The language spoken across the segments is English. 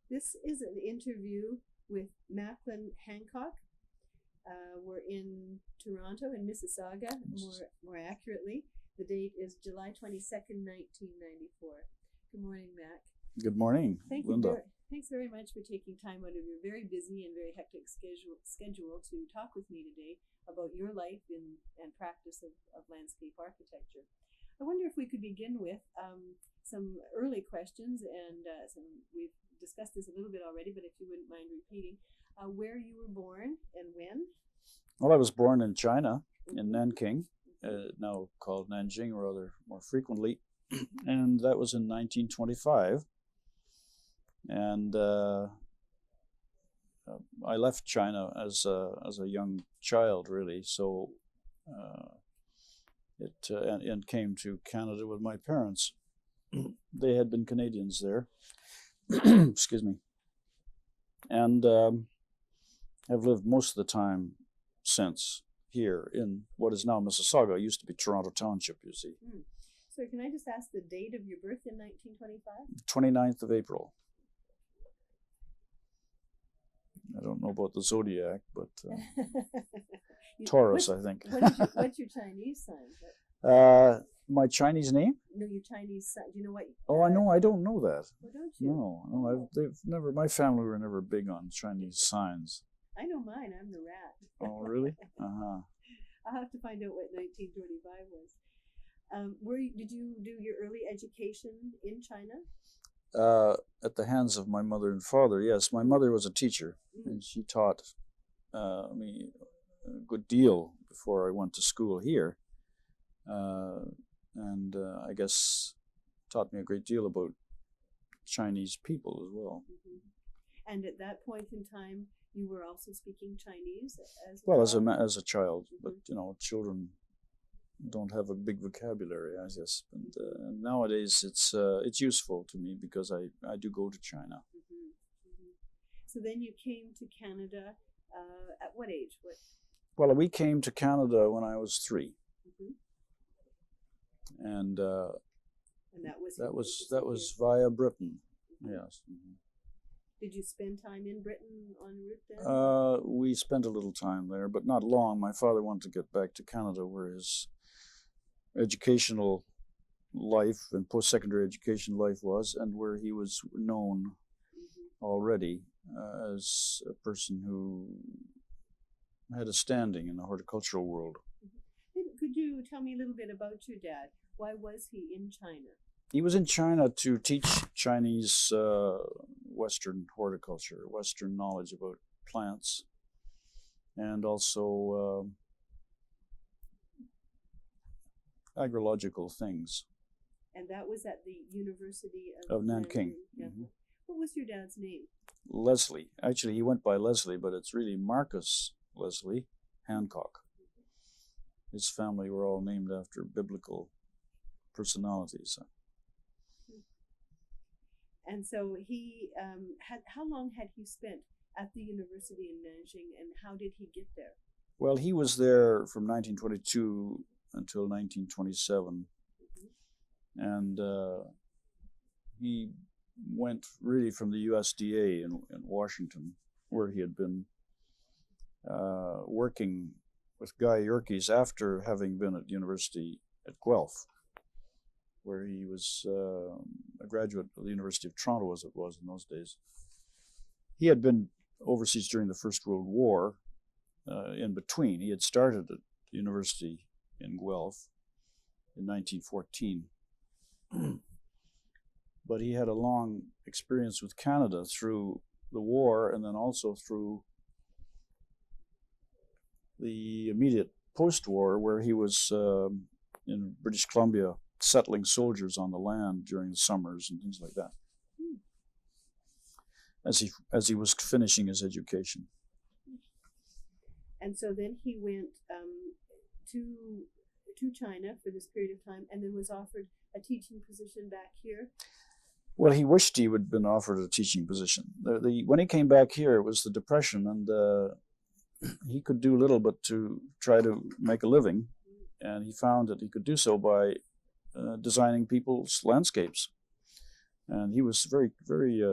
This is an interview with Macklin Hancock. We're in Toronto, in Mississauga, more accurately. The date is July 22nd, 1994. Good morning, Mac. Good morning, Linda. Thanks very much for taking time out of your very busy and very hectic schedule to talk with me today about your life and practice of landscape architecture. I wonder if we could begin with some early questions, and we've discussed this a little bit already, but if you wouldn't mind repeating, where you were born and when? Well, I was born in China, in Nanking, now called Nanjing rather more frequently, and that was in 1925. And I left China as a young child, really. So and came to Canada with my parents. They had been Canadians there. Excuse me. And have lived most of the time since here in what is now Mississauga. It used to be Toronto Township, you see. So can I just ask the date of your birth in 1925? 29th of April. I don't know about the zodiac, but Taurus, I think. What's your Chinese sign? My Chinese name? No, your Chinese sign. Do you know what? Oh, I know. I don't know that. Well, don't you? No. They've never. My family were never big on Chinese signs. I know mine. I'm the rat. Oh, really? Uh-huh. I'll have to find out what 1925 was. Did you do your early education in China? At the hands of my mother and father, yes. My mother was a teacher, and she taught me a good deal before I went to school here, and I guess taught me a great deal about Chinese people as well. Mm-hmm. And at that point in time, you were also speaking Chinese as well? Well, as a child, but children don't have a big vocabulary, I guess. And nowadays, it's useful to me because I do go to China. Mm-hmm. Mm-hmm. So then you came to Canada at what age? Well, we came to Canada when I was 3. Mm-hmm. And that was via Britain. Mm-hmm. Yes. Mm-hmm. Did you spend time in Britain en route then? We spent a little time there, but not long. My father wanted to get back to Canada, where his educational life and post-secondary education life was, and where he was known already as a person who had a standing in the horticultural world. Could you tell me a little bit about your dad? Why was he in China? He was in China to teach Chinese Western horticulture, Western knowledge about plants, and also agrological things. And that was at the University of Nanking. Mm-hmm. What was your dad's name? Leslie. Actually, he went by Leslie, but it's really Marcus Leslie Hancock. His family were all named after biblical personalities. And so he how long had he spent at the university in Nanjing, and how did he get there? Well, he was there from 1922 until 1927. Mm-hmm. And he went really from the USDA in Washington, where he had been working with Guy Yerkes after having been at university at Guelph, where he was a graduate of the University of Toronto, as it was in those days. He had been overseas during the First World War. In between, he had started at the university in Guelph in 1914. But he had a long experience with Canada through the war, and then also through the immediate post-war, where he was in British Columbia settling soldiers on the land during the summers and things like that, as he was finishing his education. And so then he went to China for this period of time, and then was offered a teaching position back here. Well, he wished he would have been offered a teaching position. When he came back here, it was the Depression, and he could do little but to try to make a living, and he found that he could do so by designing people's landscapes. And he was very, very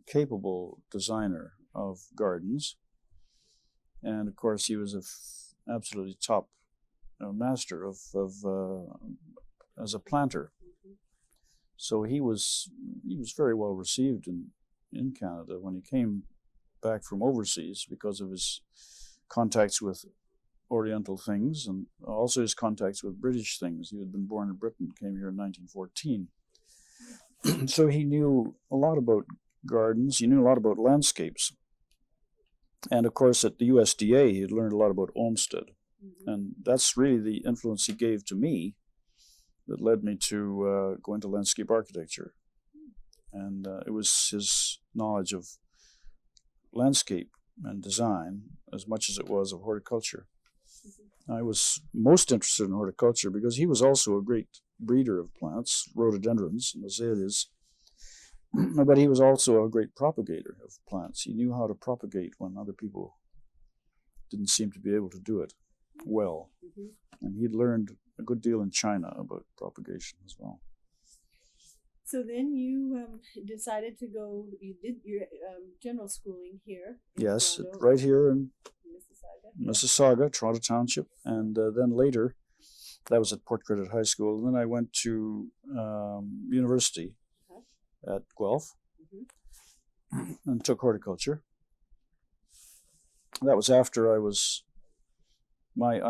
capable designer of gardens. And of course, he was absolutely top master of as a planter. So he was very well received in Canada when he came back from overseas because of his contacts with Oriental things and also his contacts with British things. He had been born in Britain, came here in 1914. So he knew a lot about gardens, he knew a lot about landscapes. And of course, at the USDA, he had learned a lot about Olmsted. And that's really the influence he gave to me that led me to go into landscape architecture. And it was his knowledge of landscape and design as much as it was of horticulture. I was most interested in horticulture because he was also a great breeder of plants, rhododendrons and azaleas, but he was also a great propagator of plants. He knew how to propagate when other people didn't seem to be able to do it well. And he'd learned a good deal in China about propagation as well. So then you decided to go, you did your general schooling here in Yes, Toronto, right here in Mississauga, Toronto Township. And then later, that was at Port Credit High School. And then I went to university at Guelph and took horticulture. That was after I was, my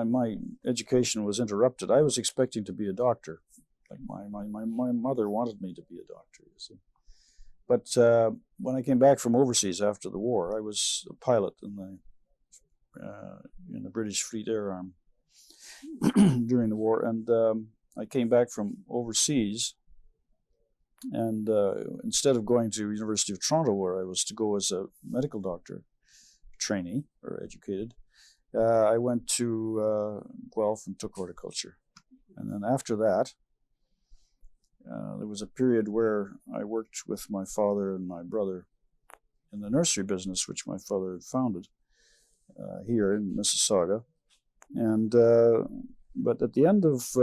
education was interrupted. I was expecting to be a doctor. Like my mother wanted me to be a doctor, you see. But when I came back from overseas after the war, I was a pilot in the British Fleet Air Arm during the war. And I came back from overseas, and instead of going to University of Toronto, where I was to go as a medical doctor trainee or educated, I went to Guelph and took horticulture. And then after that, there was a period where I worked with my father and my brother in the nursery business, which my father had founded here in Mississauga. And but at the end of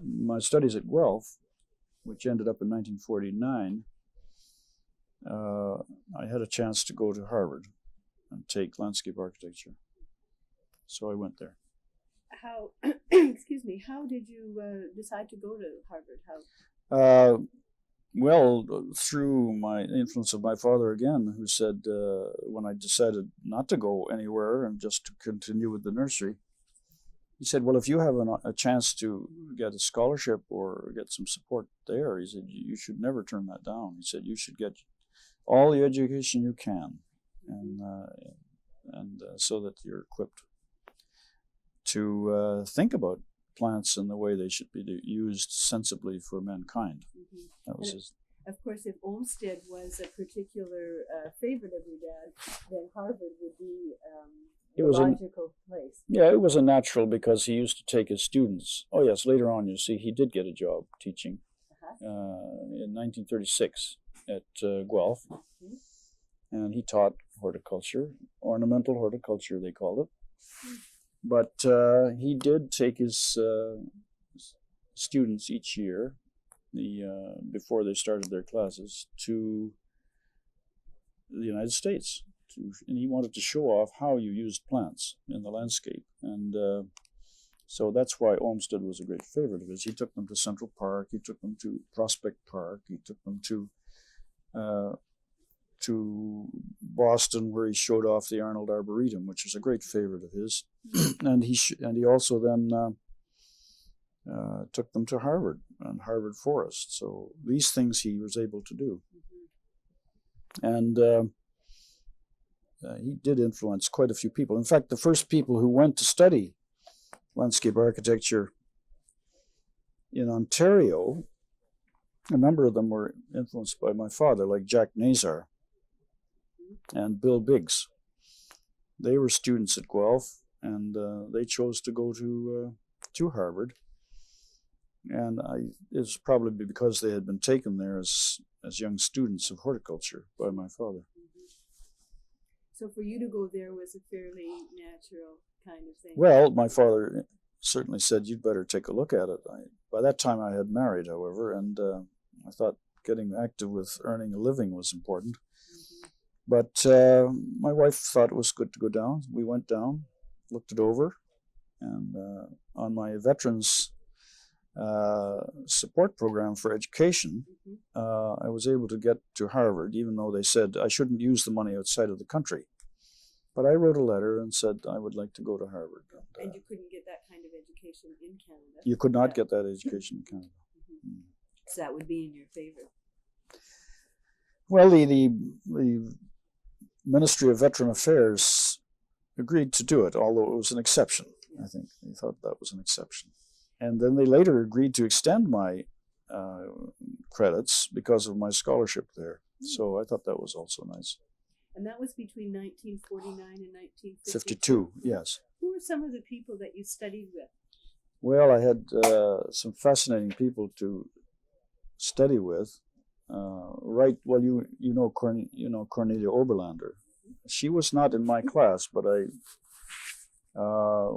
my studies at Guelph, which ended up in 1949, I had a chance to go to Harvard and take landscape architecture. So I went there. How, excuse me, how did you decide to go to Harvard? Well, through my influence of my father again, who said when I decided not to go anywhere and just to continue with the nursery, he said, well, if you have a chance to get a scholarship or get some support there, he said, you should never turn that down. He said, you should get all the education you can, and so that you're equipped to think about plants and the way they should be used sensibly for mankind. That was his. Of course, if Olmsted was a particular favorite of your dad, then Harvard would be a logical place. Yeah, it was a natural because he used to take his students. Oh yes, later on, you see, he did get a job teaching in 1936 at Guelph, and he taught horticulture, ornamental horticulture, they called it. But he did take his students each year, before they started their classes, to the United States. And he wanted to show off how you used plants in the landscape. And so that's why Olmsted was a great favorite of his. He took them to Central Park, he took them to Prospect Park, he took them to Boston, where he showed off the Arnold Arboretum, which was a great favorite of his. And he also then took them to Harvard and Harvard Forest. So these things he was able to do. And he did influence quite a few people. In fact, the first people who went to study landscape architecture in Ontario, a number of them were influenced by my father, like Jack Nazar and Bill Biggs. They were students at Guelph, and they chose to go to Harvard. And it was probably because they had been taken there as young students of horticulture by my father. So for you to go there was a fairly natural kind of thing. Well, my father certainly said, you'd better take a look at it. By that time I had married, however, and I thought getting active with earning a living was important. Mm-hmm. But my wife thought it was good to go down. We went down, looked it over, and on my veterans support program for education, Mm-hmm. I was able to get to Harvard, even though they said I shouldn't use the money outside of the country. But I wrote a letter and said I would like to go to Harvard. And you couldn't get that kind of education in Canada. You could not get that education in Canada. Mm-hmm. So that would be in your favor. Well, the Ministry of Veteran Affairs agreed to do it, although it was an exception. I think they thought that was an exception. And then they later agreed to extend my credits because of my scholarship there. So I thought that was also nice. And that was between 1949 and 1952? 52, yes. Who were some of the people that you studied with? Well, I had some fascinating people to study with. You know Cornelia Oberlander. She was not in my class, but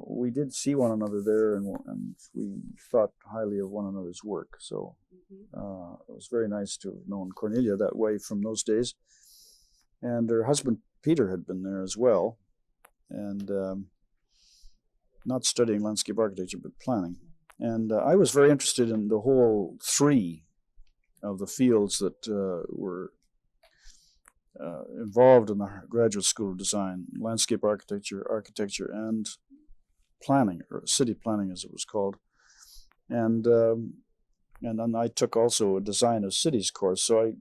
we did see one another there, and we thought highly of one another's work. So it was very nice to have known Cornelia that way from those days. And her husband Peter had been there as well, and not studying landscape architecture but planning. And I was very interested in the whole three of the fields that were involved in the Graduate School of Design: landscape architecture, and planning, or city planning as it was called. And then I took also a design of cities course. So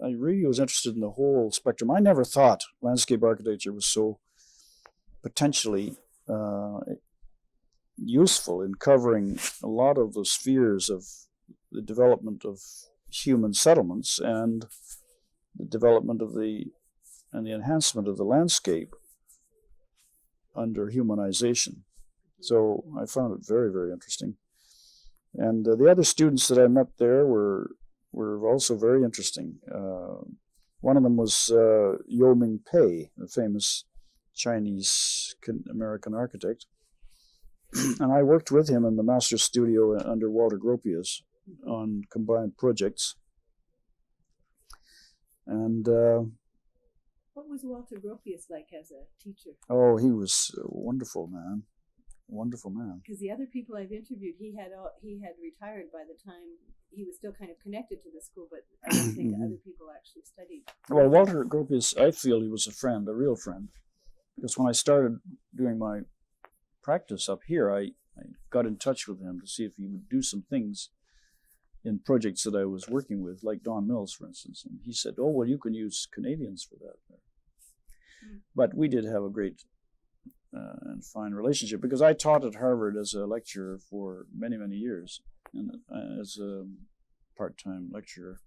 I really was interested in the whole spectrum. I never thought landscape architecture was so potentially useful in covering a lot of the spheres of the development of human settlements and the development of the enhancement of the landscape under humanization. So I found it very, very interesting. And the other students that I met there were also very interesting. One of them was Yo Ming Pei, the famous Chinese-American architect. And I worked with him in the master studio under Walter Gropius on combined projects. And what was Walter Gropius like as a teacher? Oh, he was a wonderful man. Wonderful man. Because the other people I've interviewed, he had retired by the time he was still kind of connected to the school, but I don't think other people actually studied. Well, Walter Gropius, I feel he was a friend, a real friend, because when I started doing my practice up here, I got in touch with him to see if he would do some things in projects that I was working with, like Don Mills, for instance. And he said, "Oh, well, you can use Canadians for that." But we did have a great and fine relationship, because I taught at Harvard as a lecturer for many, many years, and as a part-time lecturer.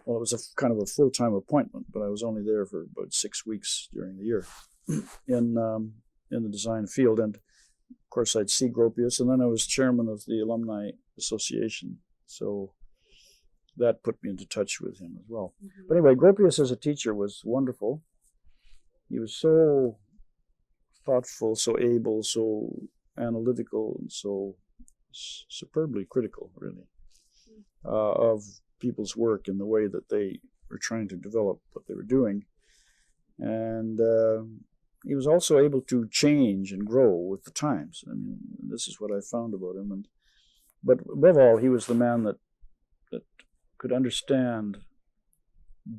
Well, it was a kind of a full-time appointment, but I was only there for about 6 weeks during the year in the design field. And of course, I'd see Gropius, and then I was chairman of the Alumni Association, so that put me into touch with him as well. But anyway, Gropius as a teacher was wonderful. He was so thoughtful, so able, so analytical, and so superbly critical, really, of people's work in the way that they were trying to develop what they were doing. And he was also able to change and grow with the times. I mean, this is what I found about him. But above all, he was the man that could understand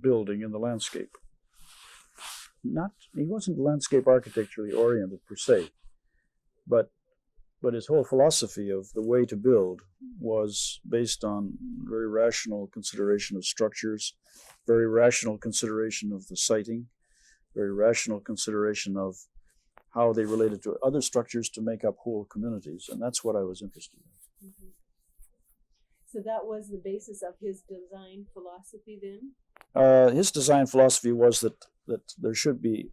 building in the landscape. He wasn't landscape architecturally oriented per se, but his whole philosophy of the way to build was based on very rational consideration of structures, very rational consideration of the siting, very rational consideration of how they related to other structures to make up whole communities, and that's what I was interested in. So that was the basis of his design philosophy then? His design philosophy was that there should be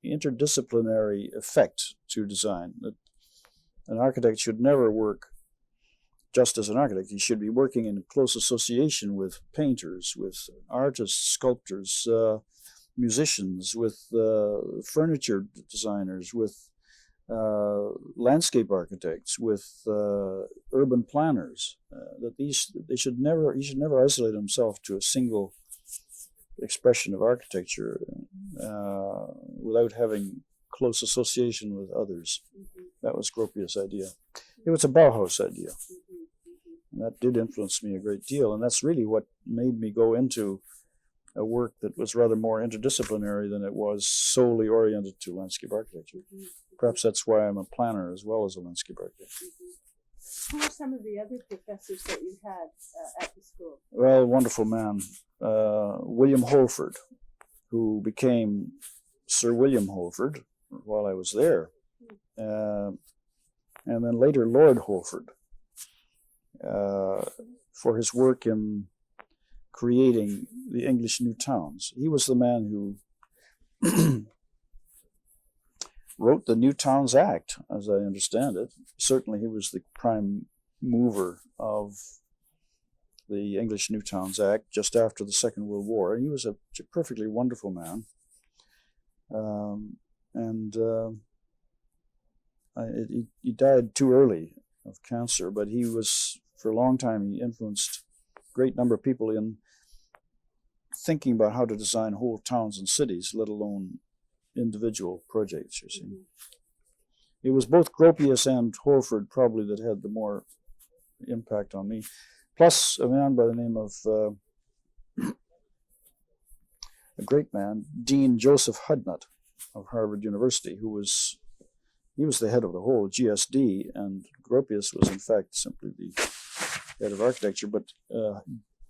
interdisciplinary effect to design, that an architect should never work just as an architect. He should be working in close association with painters, with artists, sculptors, musicians, with furniture designers, with landscape architects, with urban planners, that he should never isolate himself to a single expression of architecture without having close association with others. That was Gropius' idea. It was a Bauhaus idea. And that did influence me a great deal, and that's really what made me go into a work that was rather more interdisciplinary than it was solely oriented to landscape architecture. Perhaps that's why I'm a planner as well as a landscape architect. Who are some of the other professors that you had at the school? Well, wonderful man. William Holford, who became Sir William Holford while I was there. And then later Lord Holford, for his work in creating the English new towns. He was the man who wrote the New Towns Act, as I understand it. Certainly he was the prime mover of the English New Towns Act just after the Second World War. And he was a perfectly wonderful man. He died too early of cancer, but he was, for a long time, he influenced a great number of people in thinking about how to design whole towns and cities, let alone individual projects, you see. It was both Gropius and Holford probably that had the more impact on me. Plus a man by the name of a great man, Dean Joseph Hudnut of Harvard University, he was the head of the whole GSD, and Gropius was in fact simply the head of architecture. But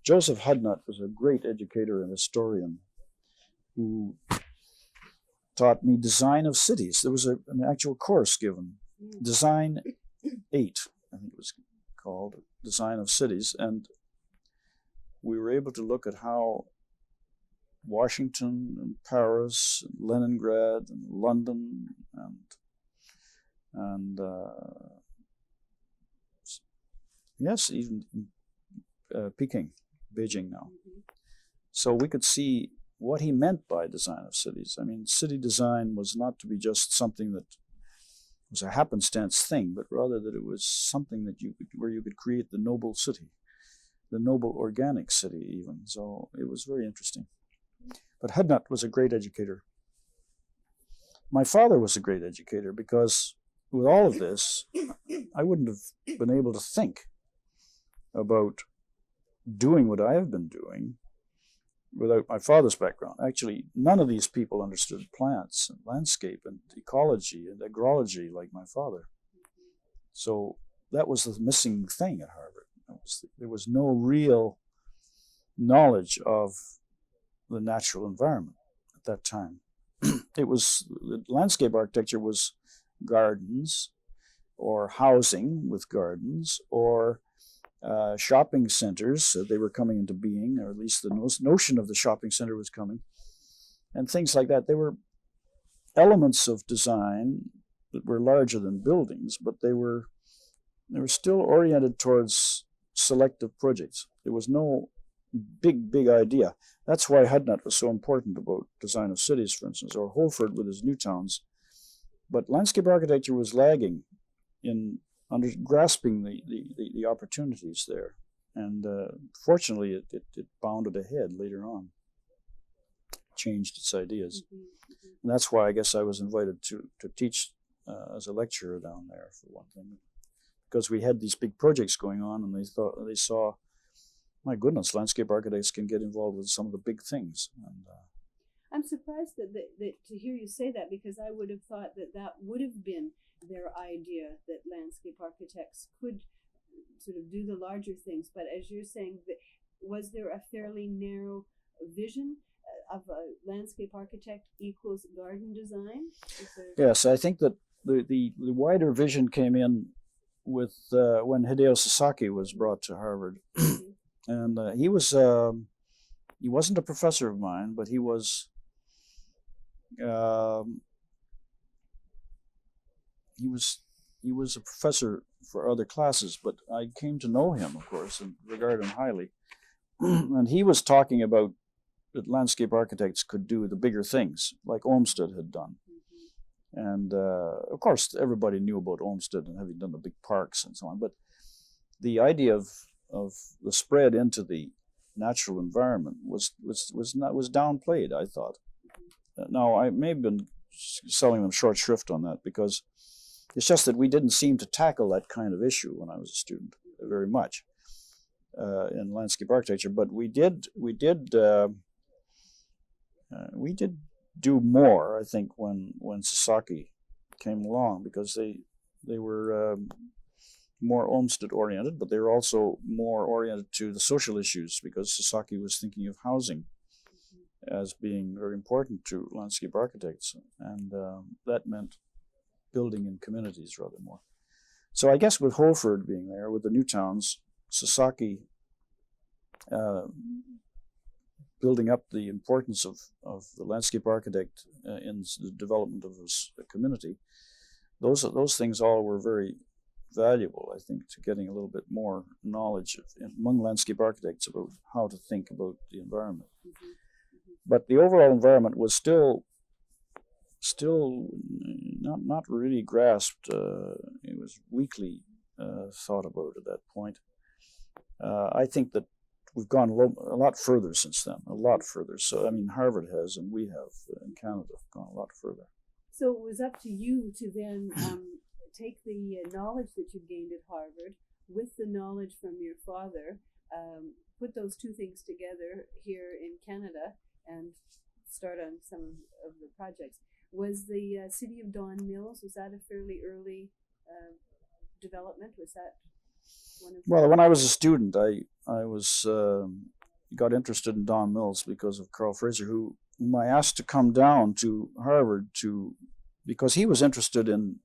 Joseph Hudnut was a great educator and historian who taught me design of cities. There was an actual course given, Design 8, I think it was called, Design of Cities, and we were able to look at how Washington and Paris and Leningrad and London and yes, even Peking, Beijing now. So we could see what he meant by design of cities. I mean, city design was not to be just something that was a happenstance thing, but rather that it was something that where you could create the noble city, the noble organic city even. So it was very interesting. But Hudnut was a great educator. My father was a great educator because with all of this, I wouldn't have been able to think about doing what I have been doing without my father's background. Actually, none of these people understood plants and landscape and ecology and agrology like my father. So that was the missing thing at Harvard. There was no real knowledge of the natural environment at that time. Landscape architecture was gardens or housing with gardens or shopping centers. They were coming into being, or at least the notion of the shopping center was coming, and things like that. They were elements of design that were larger than buildings, but they were still oriented towards selective projects. There was no big idea. That's why Hudnut was so important about design of cities, for instance, or Holford with his new towns. But landscape architecture was lagging in grasping the opportunities there. And fortunately, it bounded ahead later on, changed its ideas. And that's why I guess I was invited to teach as a lecturer down there, for one thing, because we had these big projects going on, and they saw, my goodness, landscape architects can get involved with some of the big things. And I'm surprised that to hear you say that, because I would have thought that would have been their idea, that landscape architects could sort of do the larger things. But as you're saying, was there a fairly narrow vision of a landscape architect equals garden design? Yes, I think that the wider vision came in with when Hideo Sasaki was brought to Harvard. And he wasn't a professor of mine, but he was a professor for other classes. But I came to know him, of course, and regard him highly. And he was talking about that landscape architects could do the bigger things, like Olmsted had done. And of course, everybody knew about Olmsted and having done the big parks and so on. But the idea of the spread into the natural environment was downplayed, I thought. Now, I may have been selling them short shrift on that, because it's just that we didn't seem to tackle that kind of issue when I was a student very much in landscape architecture. But we did do more, I think, when Sasaki came along, because they were more Olmsted oriented, but they were also more oriented to the social issues, because Sasaki was thinking of housing as being very important to landscape architects, and that meant building in communities rather more. So I guess with Holford being there, with the new towns, Sasaki building up the importance of the landscape architect in the development of his community, those things all were very valuable, I think, to getting a little bit more knowledge among landscape architects about how to think about the environment. But the overall environment was still not really grasped. It was weakly thought about at that point. I think that we've gone a lot further since then, a lot further. So, I mean, Harvard has, and we have in Canada gone a lot further. So it was up to you to then take the knowledge that you gained at Harvard with the knowledge from your father, put those two things together here in Canada and start on some of the projects. Was the city of Don Mills, was that a fairly early development? Was that one of Well, when I was a student, I was got interested in Don Mills because of Carl Fraser, whom I asked to come down to Harvard because he was interested in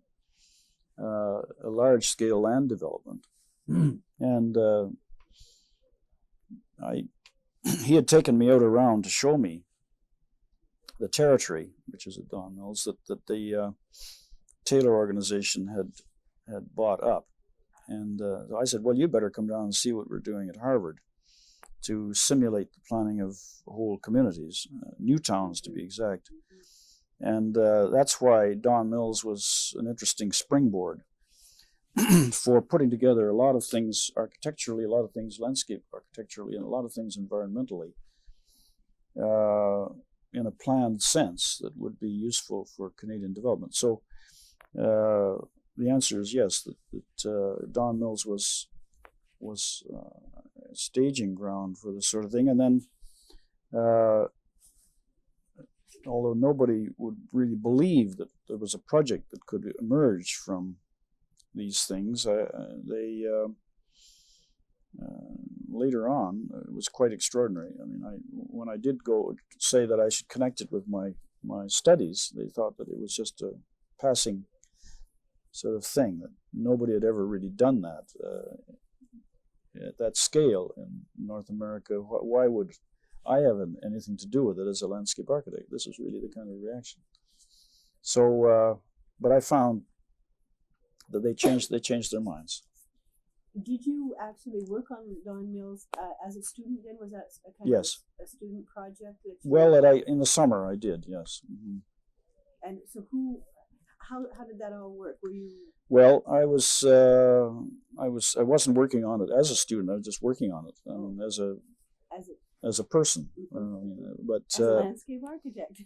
a large-scale land development, and he had taken me out around to show me the territory, which is at Don Mills, that the Taylor organization had bought up. And I said, well, you better come down and see what we're doing at Harvard to simulate the planning of whole communities, new towns to be exact. And that's why Don Mills was an interesting springboard for putting together a lot of things architecturally, a lot of things landscape architecturally, and a lot of things environmentally in a planned sense that would be useful for Canadian development. So the answer is yes, that Don Mills was a staging ground for this sort of thing. And then, although nobody would really believe that there was a project that could emerge from these things, they later on, it was quite extraordinary. I mean, when I did go say that I should connect it with my studies, they thought that it was just a passing sort of thing, that nobody had ever really done that at that scale in North America. Why would I have anything to do with it as a landscape architect? This was really the kind of reaction. So, but I found that they changed their minds. Did you actually work on Don Mills as a student then? Was that a kind yes. of a student project? Well, in the summer I did, yes. Mm-hmm. And so how did that all work? Were you? Well, I wasn't working on it as a student. I was just working on it as a person. But as a landscape architect.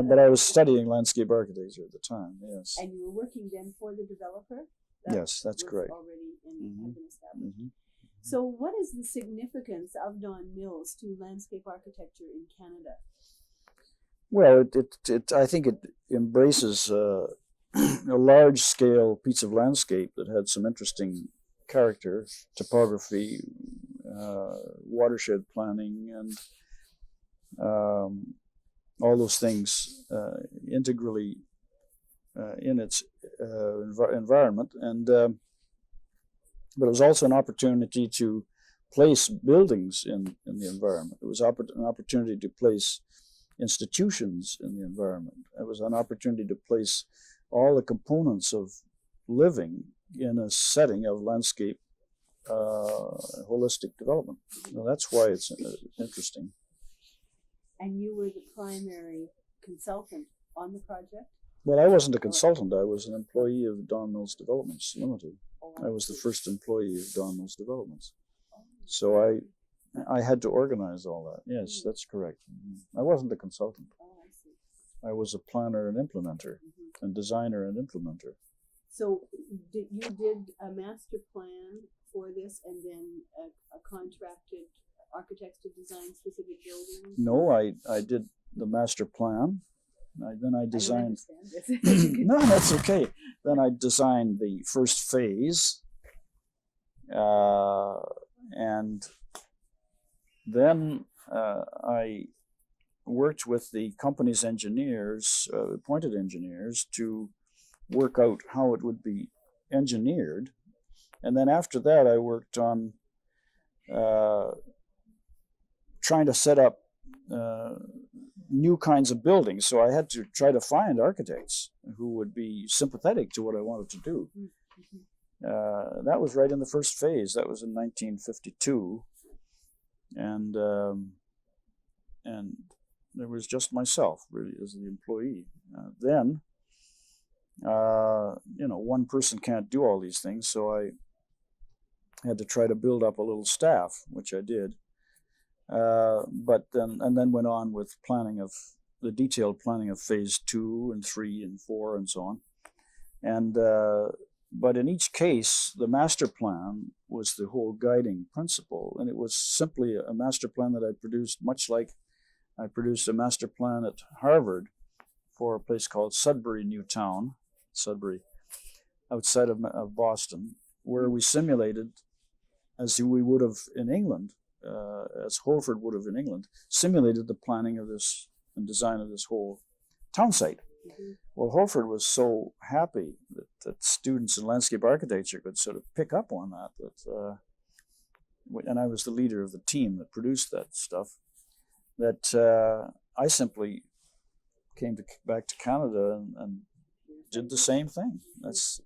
but I was studying landscape architecture at the time. Yes. And you were working then for the developer? Yes, that's correct. Already had been established. Mm-hmm. So, what is the significance of Don Mills to landscape architecture in Canada? Well, I think it embraces a large-scale piece of landscape that had some interesting character, topography, watershed planning, and all those things integrally in its environment. And but it was also an opportunity to place buildings in the environment. It was an opportunity to place institutions in the environment. It was an opportunity to place all the components of living in a setting of landscape holistic development. So that's why it's interesting. And you were the primary consultant on the project? Well, I wasn't a consultant. I was an employee of Don Mills Developments Limited. I was the first employee of Don Mills Developments. So I had to organize all that. Yes, that's correct. I wasn't a consultant. I was a planner and implementer, and designer and implementer. So you did a master plan for this, and then a contracted architects to design specific buildings? No, I did the master plan. Then I designed. I don't understand this. No, that's okay. Then I designed the first phase, and then I worked with the company's engineers, appointed engineers, to work out how it would be engineered. And then after that, I worked on trying to set up new kinds of buildings. So I had to try to find architects who would be sympathetic to what I wanted to do. That was right in the first phase. That was in 1952. And there was just myself, really, as the employee. Then, one person can't do all these things, so I had to try to build up a little staff, which I did. But then went on with planning of the detailed planning of phase 2 and 3 and 4 and so on. And but in each case, the master plan was the whole guiding principle, and it was simply a master plan that I produced, much like I produced a master plan at Harvard for a place called Sudbury Newtown, Sudbury, outside of Boston, where we simulated, as we would have in England, as Holford would have in England, simulated the planning of this and design of this whole town site. Well, Holford was so happy that students in landscape architecture could sort of pick up on that, and I was the leader of the team that produced that stuff, that I simply came back to Canada and did the same thing. That's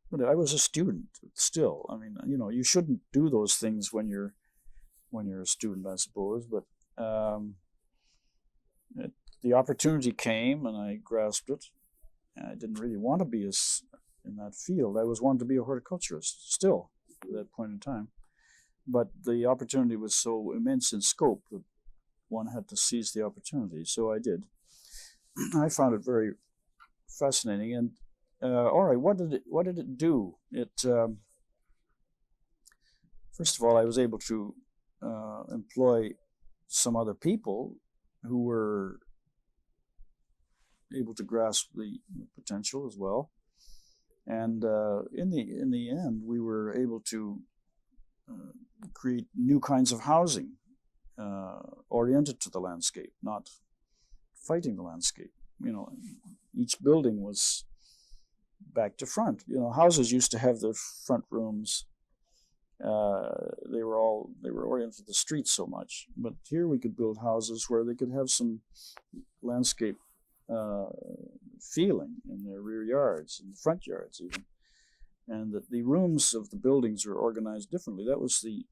but I was a student still. I mean, you shouldn't do those things when you're a student, I suppose. But the opportunity came, and I grasped it. And I didn't really want to be in that field. I wanted to be a horticulturist still at that point in time. But the opportunity was so immense in scope that one had to seize the opportunity. So I did. I found it very fascinating. And all right, what did it do? It first of all, I was able to employ some other people who were able to grasp the potential as well, and in the end, we were able to create new kinds of housing oriented to the landscape, not fighting the landscape. Each building was back to front. Houses used to have their front rooms. They were oriented to the streets so much, but here we could build houses where they could have some landscape feeling in their rear yards and front yards even, and that the rooms of the buildings were organized differently. That was the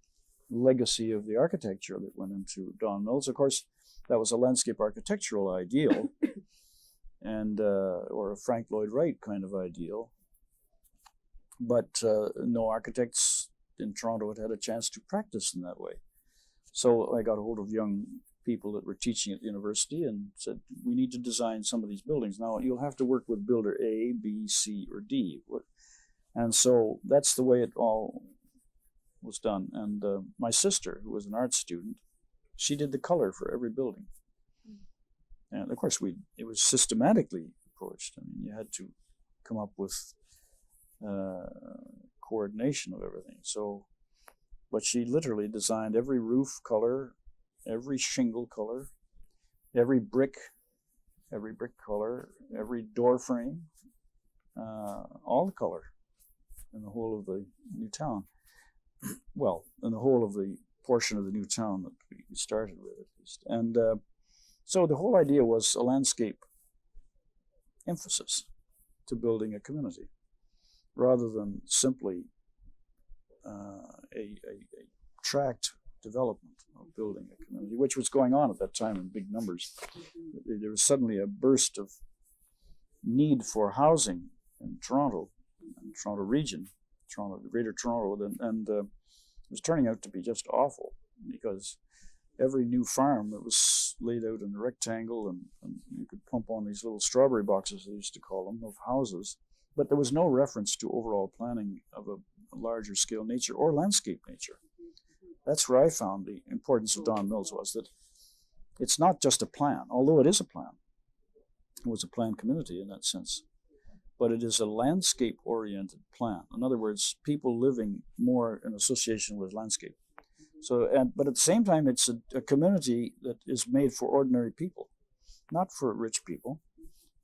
legacy of the architecture that went into Don Mills. Of course, that was a landscape architectural ideal, and or a Frank Lloyd Wright kind of ideal, but no architects in Toronto had a chance to practice in that way. So I got a hold of young people that were teaching at the university and said, we need to design some of these buildings. Now, you'll have to work with builder A, B, C, or D. And so that's the way it all was done. And my sister, who was an art student, she did the color for every building. And of course, it was systematically approached. I mean, you had to come up with coordination of everything. So, but she literally designed every roof color, every shingle color, every brick color, every door frame, all the color in the whole of the new town. Well, in the whole of the portion of the new town that we started with, at least. And so the whole idea was a landscape emphasis to building a community, rather than simply a tract development of building a community, which was going on at that time in big numbers. There was suddenly a burst of need for housing in Toronto, and Toronto region, Greater Toronto, and it was turning out to be just awful because every new farm that was laid out in a rectangle, and you could pump on these little strawberry boxes, they used to call them, of houses, but there was no reference to overall planning of a larger scale nature or landscape nature. That's where I found the importance of Don Mills, was that it's not just a plan, although it is a plan. It was a planned community in that sense, but it is a landscape-oriented plan. In other words, people living more in association with landscape. So, but at the same time, it's a community that is made for ordinary people, not for rich people,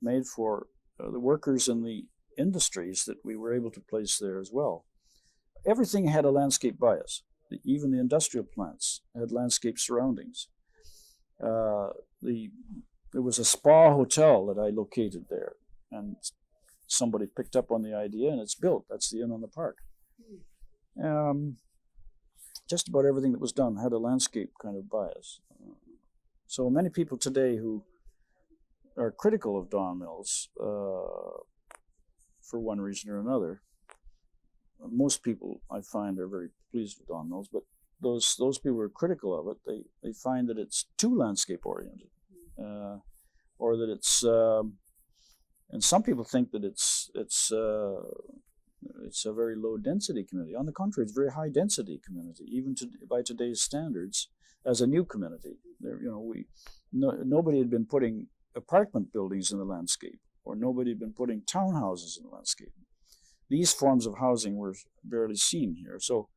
made for the workers in the industries that we were able to place there as well. Everything had a landscape bias. Even the industrial plants had landscape surroundings. There was a spa hotel that I located there, and somebody picked up on the idea, and it's built. That's the Inn on the Park. Just about everything that was done had a landscape kind of bias. So many people today who are critical of Don Mills, for one reason or another, most people I find are very pleased with Don Mills, but those people who are critical of it, they find that it's too landscape oriented, or that it's, and some people think that it's a very low density community. On the contrary, it's a very high density community, even by today's standards, as a new community. There, nobody had been putting apartment buildings in the landscape, or nobody had been putting townhouses in the landscape. These forms of housing were barely seen here. So,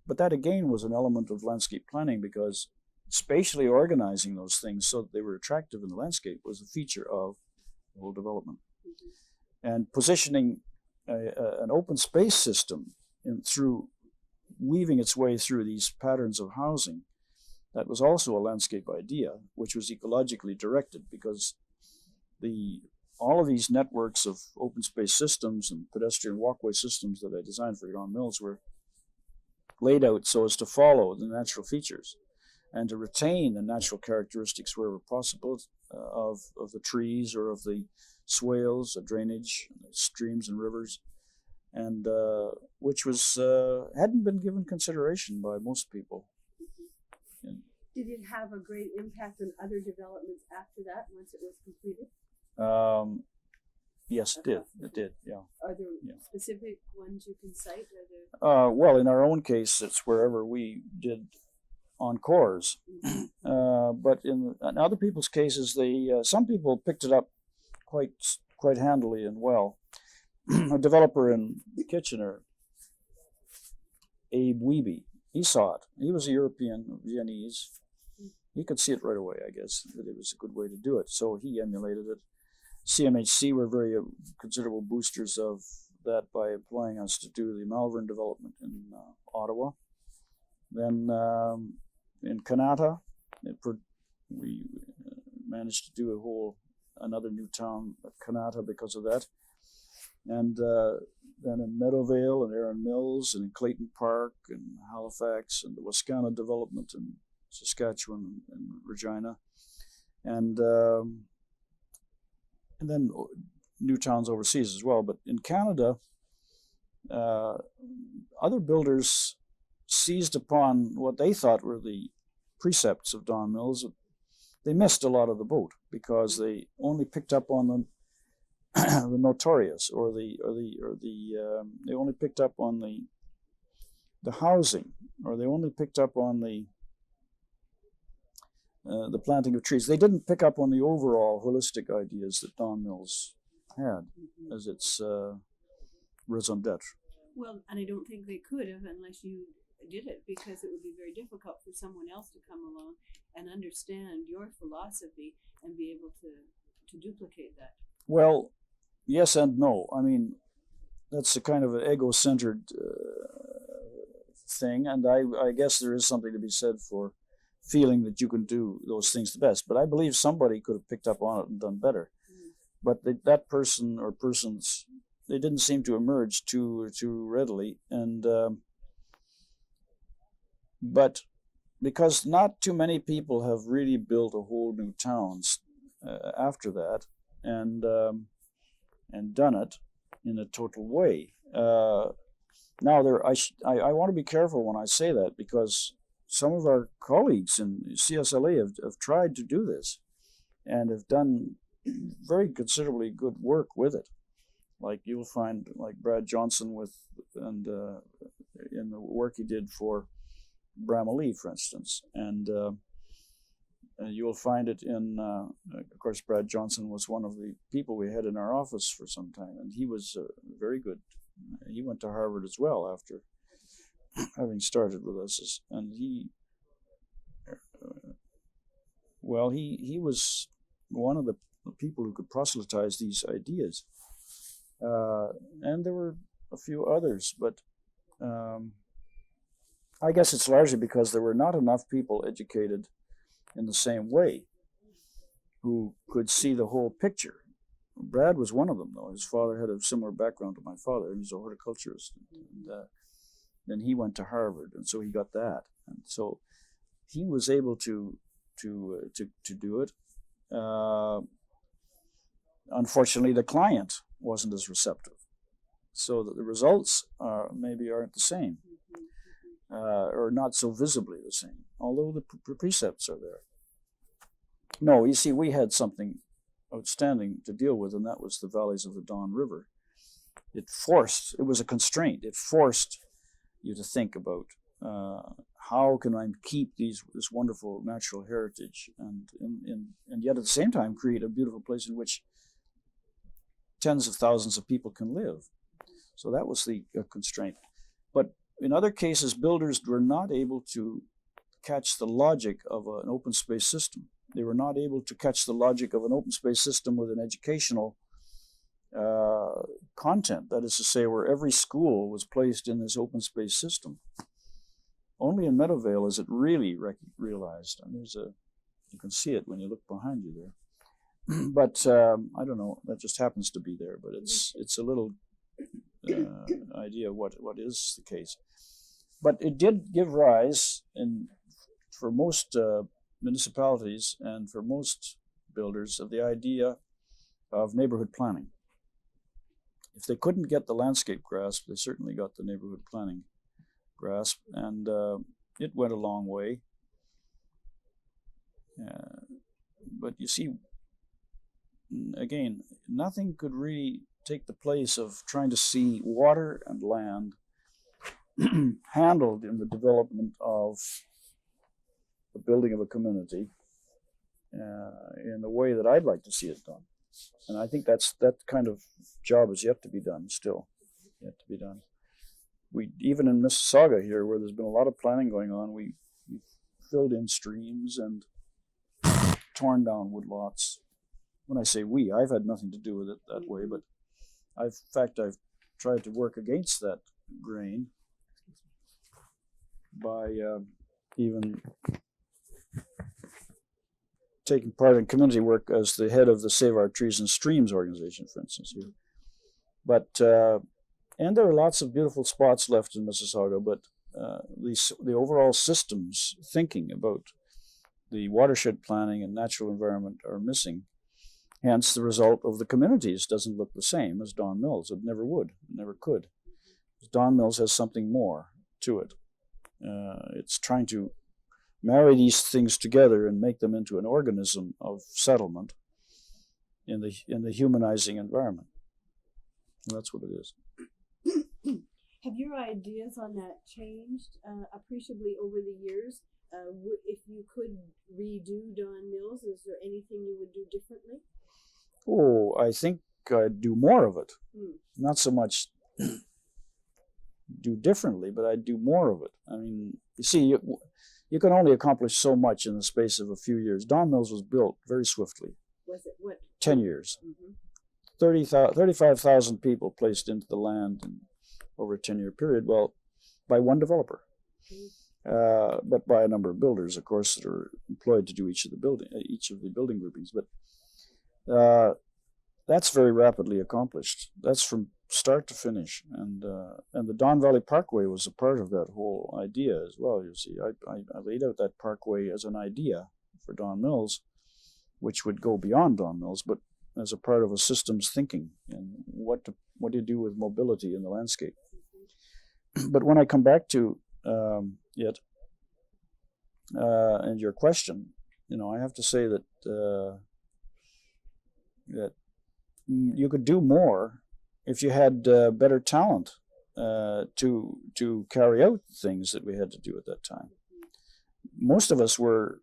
but that again was an element of landscape planning, because spatially organizing those things so that they were attractive in the landscape was a feature of the whole development. And positioning an open space system through weaving its way through these patterns of housing, that was also a landscape idea, which was ecologically directed, because all of these networks of open space systems and pedestrian walkway systems that I designed for Don Mills were laid out so as to follow the natural features and to retain the natural characteristics wherever possible of the trees or of the swales, drainage, streams and rivers, and which was hadn't been given consideration by most people. Did it have a great impact on other developments after that, once it was completed? Yes, it did. It did, yeah. Are there specific ones you can cite? Well, in our own case, it's wherever we did encores. But in other people's cases, some people picked it up quite handily and well. A developer in Kitchener, Abe Wiebe, he saw it. He was a European, Viennese. He could see it right away, I guess, that it was a good way to do it. So he emulated it. CMHC were very considerable boosters of that by applying us to do the Malvern development in Ottawa. Then in Kanata, we managed to do another new town at Kanata because of that. And then in Meadowvale and Erin Mills and in Clayton Park and Halifax and the Wascana development in Saskatchewan and Regina. And then new towns overseas as well. But in Canada, other builders seized upon what they thought were the precepts of Don Mills. They missed a lot of the boat because they only picked up on the notorious, or they only picked up on the housing, or they only picked up on the planting of trees. They didn't pick up on the overall holistic ideas that Don Mills had as its raison d'etre. Well, and I don't think they could have unless you did it, because it would be very difficult for someone else to come along and understand your philosophy and be able to duplicate that. Well, yes and no. I mean, that's a kind of an ego-centered thing, and I guess there is something to be said for feeling that you can do those things the best. But I believe somebody could have picked up on it and done better. But that person or persons, they didn't seem to emerge too readily. And but because not too many people have really built a whole new towns after that, and done it in a total way. Now, I want to be careful when I say that, because some of our colleagues in CSLA have tried to do this and have done very considerably good work with it. Like you'll find, like Brad Johnson in the work he did for Bramalea, for instance, and you'll find it in. Of course, Brad Johnson was one of the people we had in our office for some time, and he was very good. He went to Harvard as well after having started with us, and he was one of the people who could proselytize these ideas. And there were a few others, but I guess it's largely because there were not enough people educated in the same way who could see the whole picture. Brad was one of them, though. His father had a similar background to my father. He was a horticulturist. And then he went to Harvard, and so he got that. And so he was able to do it. Unfortunately, the client wasn't as receptive, so that the results maybe aren't the same, or not so visibly the same, although the precepts are there. No, you see, we had something outstanding to deal with, and that was the valleys of the Don River. It was a constraint. It forced you to think about how can I keep this wonderful natural heritage, and yet at the same time create a beautiful place in which tens of thousands of people can live. So that was the constraint. But in other cases, builders were not able to catch the logic of an open space system. They were not able to catch the logic of an open space system with an educational content. That is to say, where every school was placed in this open space system. Only in Meadowvale is it really realized. And you can see it when you look behind you there. But I don't know. That just happens to be there. But it's a little idea of what is the case. But it did give rise, for most municipalities and for most builders, of the idea of neighborhood planning. If they couldn't get the landscape grasp, they certainly got the neighborhood planning grasp, and it went a long way. But you see, again, nothing could really take the place of trying to see water and land handled in the development of the building of a community in the way that I'd like to see it done. And I think that kind of job is yet to be done, still yet to be done. We, even in Mississauga here, where there's been a lot of planning going on, we filled in streams and torn down woodlots. When I say we, I've had nothing to do with it that way, but I've tried to work against that grain by even taking part in community work as the head of the Save Our Trees and Streams organization, for instance, here. But and there are lots of beautiful spots left in Mississauga, but the overall systems thinking about the watershed planning and natural environment are missing. Hence, the result of the communities doesn't look the same as Don Mills. It never would, it never could. Don Mills has something more to it. It's trying to marry these things together and make them into an organism of settlement in the humanizing environment. And that's what it is. Have your ideas on that changed appreciably over the years? If you could redo Don Mills, is there anything you would do differently? Oh, I think I'd do more of it. Not so much do differently, but I'd do more of it. I mean, you see, you can only accomplish so much in the space of a few years. Don Mills was built very swiftly. Was it what? 10 years. 35,000 people placed into the land over a 10-year period, well, by one developer. But by a number of builders, of course, that are employed to do each of the building groupings. But that's very rapidly accomplished. That's from start to finish, and the Don Valley Parkway was a part of that whole idea as well. You see, I laid out that parkway as an idea for Don Mills, which would go beyond Don Mills, but as a part of a systems thinking and what do you do with mobility in the landscape. But when I come back to it and your question, I have to say that that you could do more if you had better talent to carry out things that we had to do at that time. Most of us were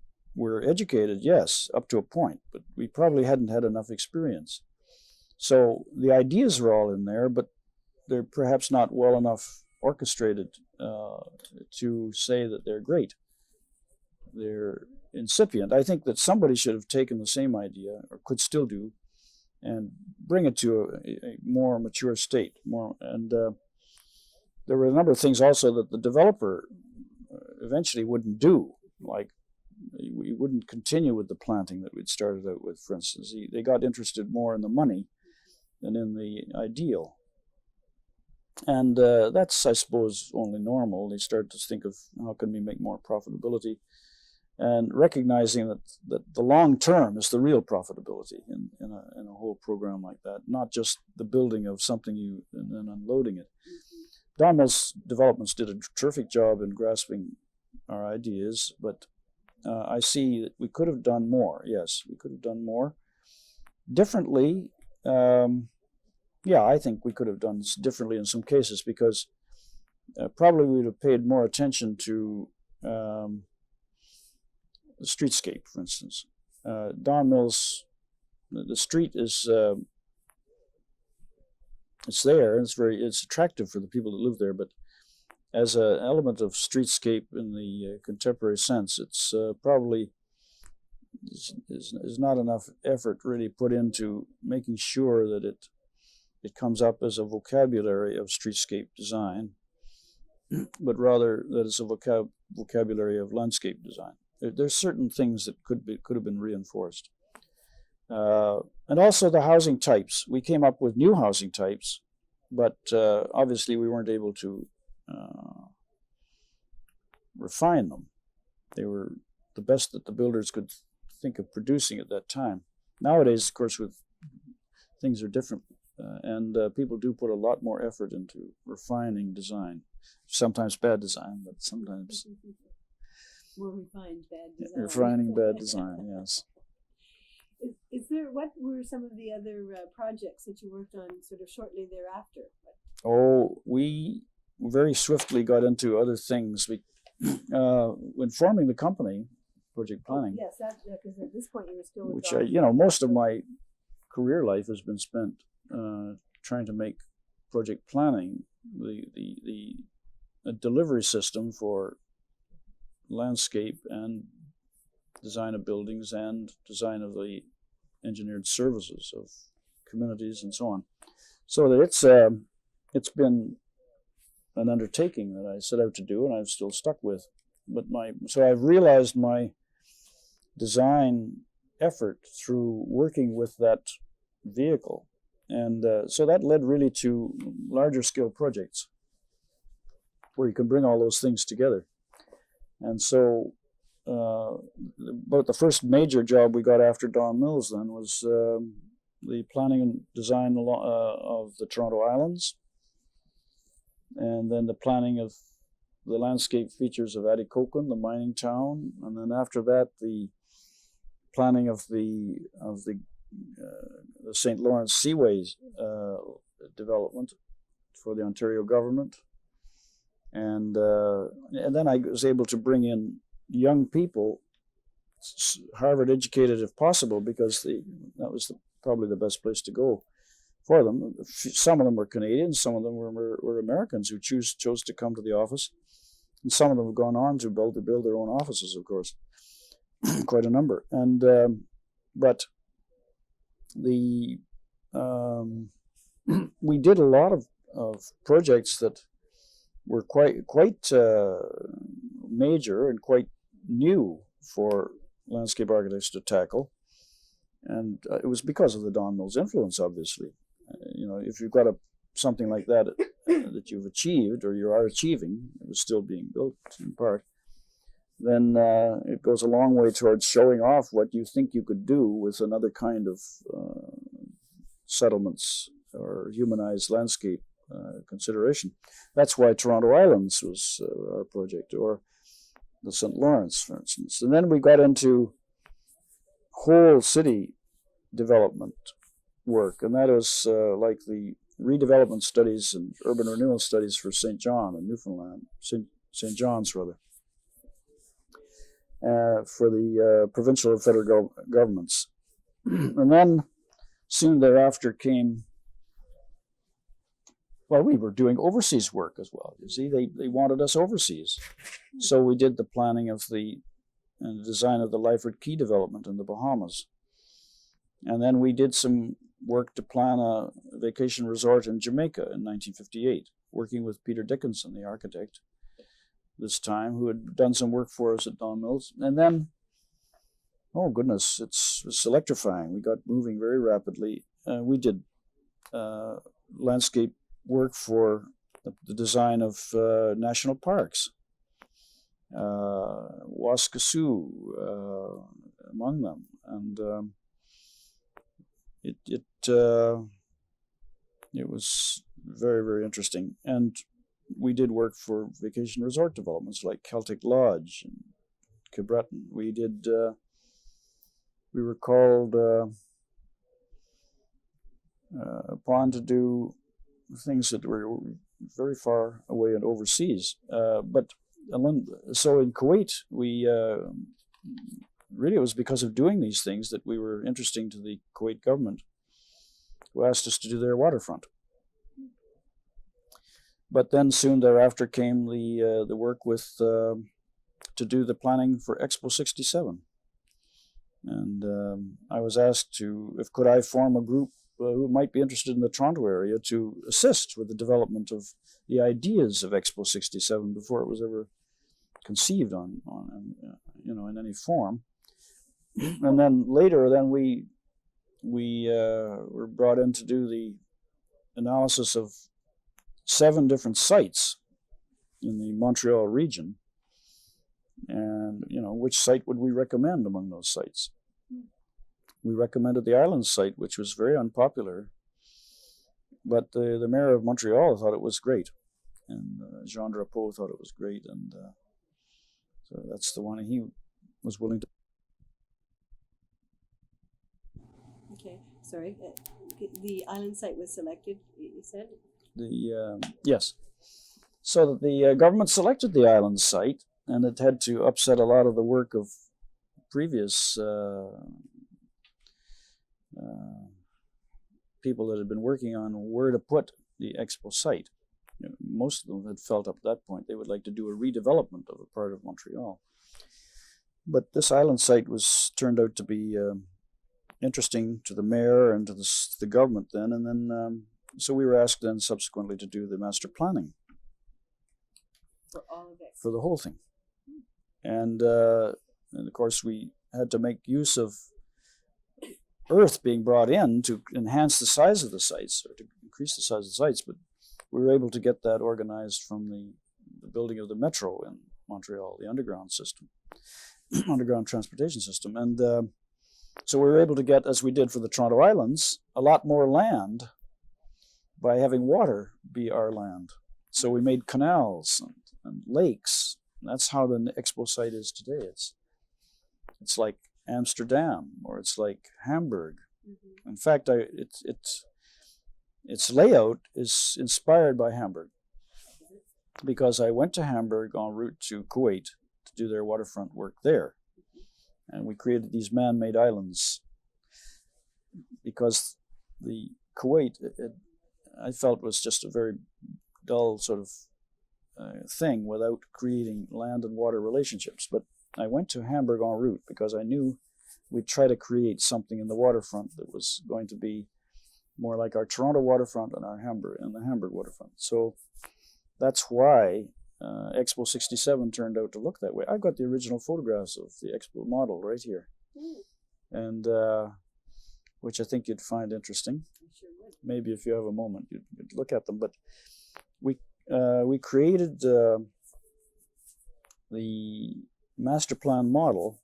educated, yes, up to a point, but we probably hadn't had enough experience. So the ideas are all in there, but they're perhaps not well enough orchestrated to say that they're great. They're incipient. I think that somebody should have taken the same idea, or could still do, and bring it to a more mature state. There were a number of things also that the developer eventually wouldn't do, like we wouldn't continue with the planting that we'd started out with, for instance. They got interested more in the money than in the ideal. And that's, I suppose, only normal. They start to think of how can we make more profitability, and recognizing that the long term is the real profitability in a whole program like that, not just the building of something and then unloading it. Don Mills Developments did a terrific job in grasping our ideas, but I see that we could have done more. Yes, we could have done more differently. I think we could have done differently in some cases, because probably we would have paid more attention to the streetscape, for instance. Don Mills, the street is it's there, and it's attractive for the people that live there, but as an element of streetscape in the contemporary sense, it's probably is not enough effort really put into making sure that it comes up as a vocabulary of streetscape design, but rather that it's a vocabulary of landscape design. There's certain things that could have been reinforced. And also the housing types. We came up with new housing types, but obviously we weren't able to refine them. They were the best that the builders could think of producing at that time. Nowadays, of course, things are different, and people do put a lot more effort into refining design. Sometimes bad design, but sometimes more refined bad design. Refining bad design, yes. What were some of the other projects that you worked on sort of shortly thereafter? Oh, we very swiftly got into other things. When forming the company, Project Planning. Yes, because at this point you were still. Which most of my career life has been spent trying to make Project Planning a delivery system for landscape and design of buildings and design of the engineered services of communities and so on. So that it's been an undertaking that I set out to do, and I've still stuck with. So I've realized my design effort through working with that vehicle, and so that led really to larger scale projects where you can bring all those things together. And so about the first major job we got after Don Mills then was the planning and design of the Toronto Islands, and then the planning of the landscape features of Atikokan, the mining town, and then after that the planning of the St. Lawrence Seaway development for the Ontario government, and then I was able to bring in young people, Harvard educated if possible, because that was probably the best place to go for them. Some of them were Canadians, some of them were Americans who chose to come to the office, and some of them have gone on to build their own offices, of course, quite a number. And but we did a lot of projects that were quite major and quite new for landscape architects to tackle, and it was because of the Don Mills influence, obviously. If you've got something like that that you've achieved or you are achieving, it was still being built in part, then it goes a long way towards showing off what you think you could do with another kind of settlements or humanized landscape consideration. That's why Toronto Islands was our project, or the St. Lawrence, for instance. And then we got into whole city development work, and that is like the redevelopment studies and urban renewal studies for St. John in Newfoundland, St. John's rather, for the provincial and federal governments. And then soon thereafter came, well, we were doing overseas work as well. You see, they wanted us overseas. So we did the planning of the design of the Lyford Key development in the Bahamas. And then we did some work to plan a vacation resort in Jamaica in 1958, working with Peter Dickinson, the architect, this time, who had done some work for us at Don Mills. And then, oh goodness, it's electrifying. We got moving very rapidly. We did landscape work for the design of national parks, Waskesiu among them, and it was very, very interesting. And we did work for vacation resort developments like Celtic Lodge and Cabreton. We did. We were called upon to do things that were very far away and overseas. But so in Kuwait, we really, it was because of doing these things that we were interesting to the Kuwait government, who asked us to do their waterfront. But then soon thereafter came the work with to do the planning for Expo 67, and I was asked could I form a group who might be interested in the Toronto area to assist with the development of the ideas of Expo 67 before it was ever conceived on in any form. And then later, we were brought in to do the analysis of 7 different sites in the Montreal region, and which site would we recommend among those sites? We recommended the Island site, which was very unpopular, but the mayor of Montreal thought it was great, and Jean Drapeau thought it was great, and so that's the one he was willing to. Okay, sorry. The island site was selected, you said? Yes. So the government selected the island site, and it had to upset a lot of the work of previous people that had been working on where to put the Expo site. Most of them had felt up at that point they would like to do a redevelopment of a part of Montreal. But this island site turned out to be interesting to the mayor and to the government then, and then so we were asked then subsequently to do the master planning for all of it, for the whole thing. And of course we had to make use of earth being brought in to enhance the size of the sites, or to increase the size of the sites, but we were able to get that organized from the building of the metro in Montreal, the underground system, underground transportation system. And so we were able to get, as we did for the Toronto Islands, a lot more land by having water be our land. So we made canals and lakes. That's how the Expo site is today. It's like Amsterdam, or it's like Hamburg. Mm-hmm. In fact, its layout is inspired by Hamburg, because I went to Hamburg en route to Kuwait to do their waterfront work there. And we created these man-made islands because the Kuwait, I felt, was just a very dull sort of thing without creating land and water relationships. But I went to Hamburg en route because I knew we'd try to create something in the waterfront that was going to be more like our Toronto waterfront and the Hamburg waterfront. So that's why Expo 67 turned out to look that way. I've got the original photographs of the Expo model right here, and which I think you'd find interesting. Sure would. Maybe if you have a moment, you'd look at them. But we created the master plan model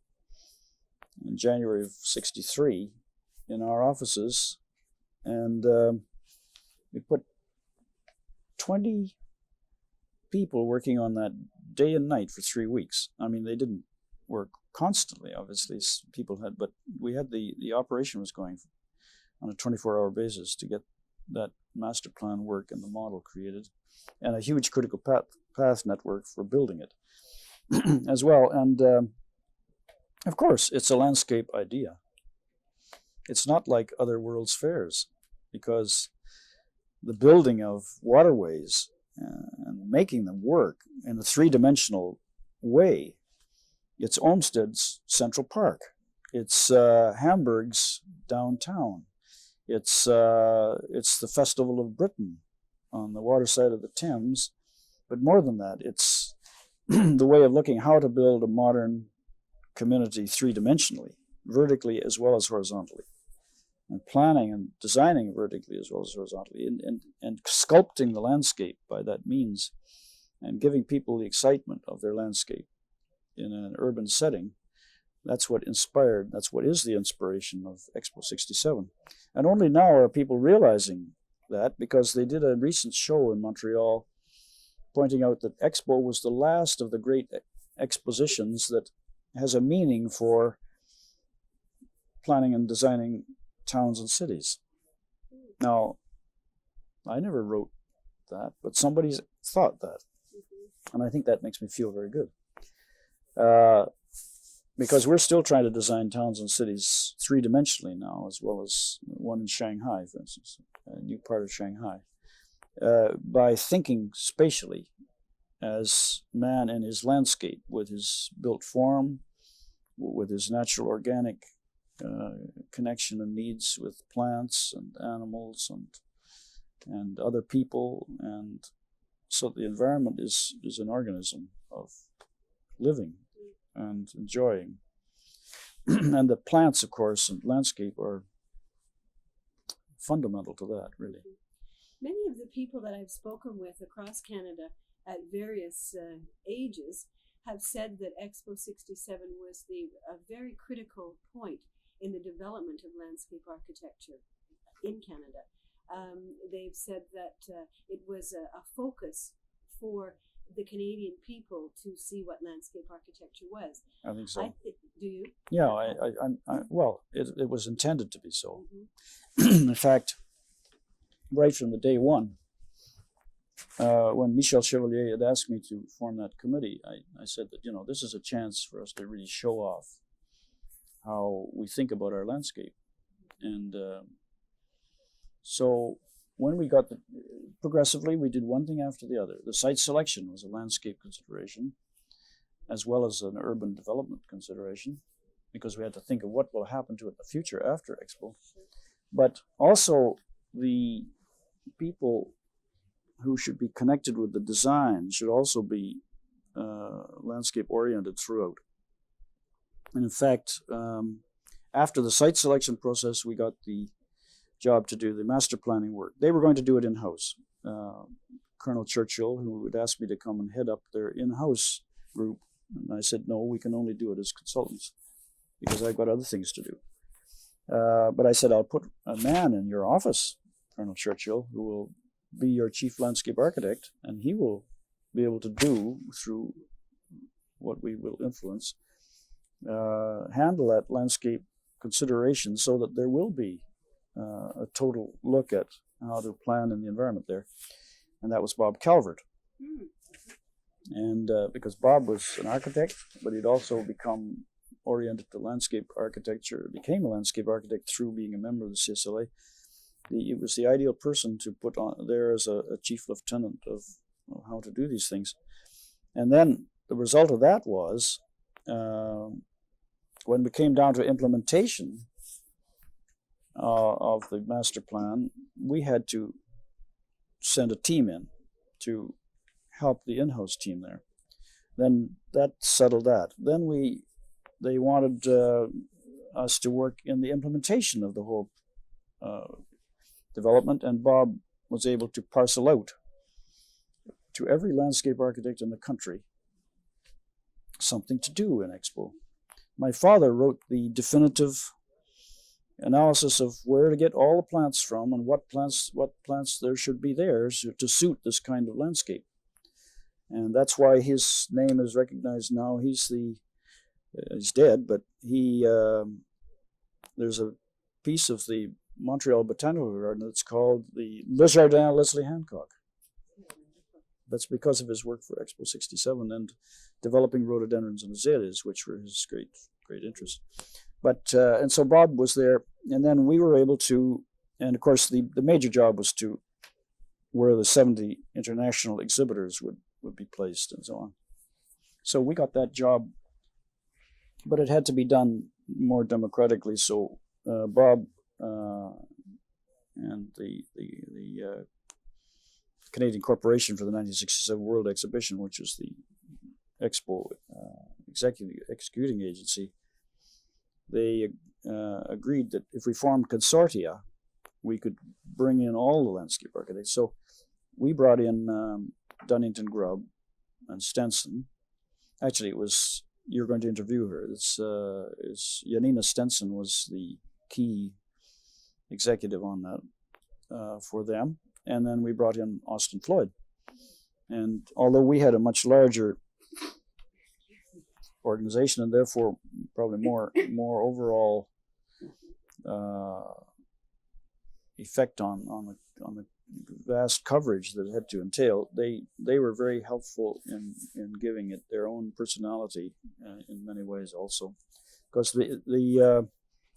in January of '63 in our offices, and we put 20 people working on that day and night for 3 weeks. I mean, they didn't work constantly, obviously. People had, but we had the operation was going on a 24-hour basis to get that master plan work and the model created, and a huge critical path network for building it as well. And of course, it's a landscape idea. It's not like other World's Fairs, because the building of waterways and making them work in a three-dimensional way. It's Olmsted's Central Park. It's Hamburg's downtown. It's the Festival of Britain on the water side of the Thames. But more than that, it's the way of looking how to build a modern community three-dimensionally, vertically as well as horizontally, and planning and designing vertically as well as horizontally, and sculpting the landscape by that means, and giving people the excitement of their landscape in an urban setting. That's what is the inspiration of Expo 67. And only now are people realizing that, because they did a recent show in Montreal pointing out that Expo was the last of the great expositions that has a meaning for planning and designing towns and cities. Now, I never wrote that, but somebody's thought that. And I think that makes me feel very good. Because we're still trying to design towns and cities three-dimensionally now, as well as one in Shanghai, for instance, a new part of Shanghai, by thinking spatially as man in his landscape, with his built form, with his natural organic connection and needs with plants and animals and other people. And so the environment is an organism of living and enjoying. And the plants, of course, and landscape are fundamental to that, really. Many of the people that I've spoken with across Canada at various ages have said that Expo 67 was a very critical point in the development of landscape architecture in Canada. They've said that it was a focus for the Canadian people to see what landscape architecture was. I think so. Do you? Yeah, well, it was intended to be so. Mm-hmm. In fact, right from the day one, when Michel Chevalier had asked me to form that committee, I said that, this is a chance for us to really show off how we think about our landscape. And so when we got progressively, we did one thing after the other. The site selection was a landscape consideration, as well as an urban development consideration, because we had to think of what will happen to it in the future after Expo. But also the people who should be connected with the design should also be landscape oriented throughout. And in fact, after the site selection process, we got the job to do the master planning work. They were going to do it in-house. Colonel Churchill, who had asked me to come and head up their in-house group, and I said, no, we can only do it as consultants, because I've got other things to do. But I said, I'll put a man in your office, Colonel Churchill, who will be your chief landscape architect, and he will be able to do, through what we will influence, handle that landscape consideration, so that there will be a total look at how to plan in the environment there. And that was Bob Calvert. And because Bob was an architect, but he'd also become oriented to landscape architecture, became a landscape architect through being a member of the CSLA. He was the ideal person to put on there as a chief lieutenant of how to do these things. And then the result of that was, when we came down to implementation of the master plan, we had to send a team in to help the in-house team there. Then that settled that. Then they wanted us to work in the implementation of the whole development, and Bob was able to parcel out to every landscape architect in the country something to do in Expo. My father wrote the definitive analysis of where to get all the plants from and what plants there should be there to suit this kind of landscape. And that's why his name is recognized now. He's dead, but there's a piece of the Montreal Botanical Garden that's called the Le Jardin Leslie Hancock. That's because of his work for Expo 67 and developing rhododendrons and azaleas, which were his great interest. But and so Bob was there, and then we were able to, and of course the major job was to where the 70 international exhibitors would be placed and so on. So we got that job, but it had to be done more democratically. So Bob and the Canadian Corporation for the 1967 World Exhibition, which was the Expo executing agency, they agreed that if we formed consortia, we could bring in all the landscape architects. So we brought in Dunnington Grubb and Stenson. Actually, it was, you're going to interview her. It's Janina Stenson was the key executive on that for them. And then we brought in Austin Floyd. And although we had a much larger organization and therefore probably more overall effect on the vast coverage that it had to entail, they were very helpful in giving it their own personality in many ways also, because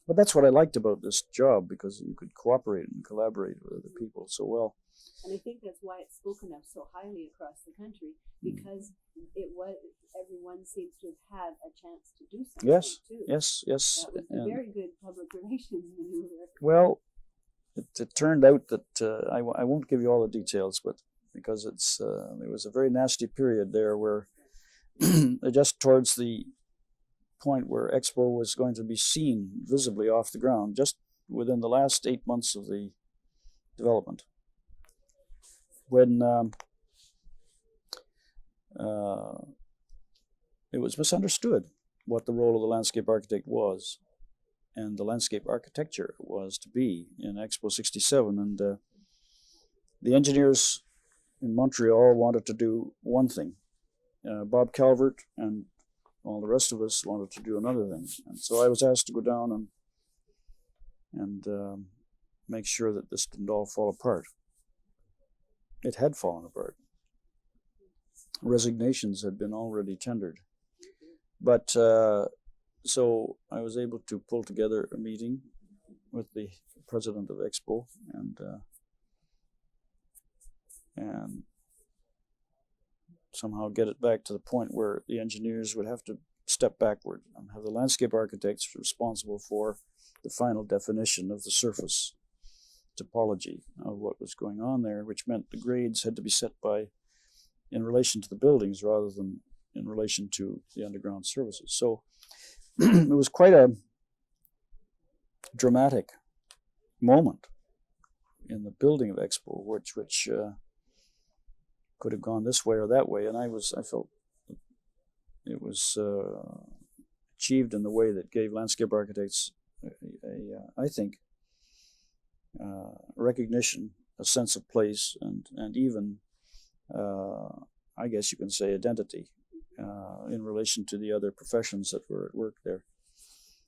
but that's what I liked about this job, because you could cooperate and collaborate with other people so well. And I think that's why it's spoken of so highly across the country, because everyone seems to have had a chance to do something. Yes, too. yes. That was a very good public relations maneuver. Well, it turned out that I won't give you all the details, but because it was a very nasty period there where just towards the point where Expo was going to be seen visibly off the ground, just within the last 8 months of the development, when it was misunderstood what the role of the landscape architect was and the landscape architecture was to be in Expo 67. And the engineers in Montreal wanted to do one thing. Bob Calvert and all the rest of us wanted to do another thing. And so I was asked to go down and make sure that this didn't all fall apart. It had fallen apart. Resignations had been already tendered. But so I was able to pull together a meeting with the president of Expo and somehow get it back to the point where the engineers would have to step backward and have the landscape architects responsible for the final definition of the surface topology of what was going on there, which meant the grades had to be set in relation to the buildings rather than in relation to the underground services. So it was quite a dramatic moment in the building of Expo, which could have gone this way or that way, and I felt it was achieved in the way that gave landscape architects I think recognition, a sense of place, and even I guess you can say identity in relation to the other professions that were at work there.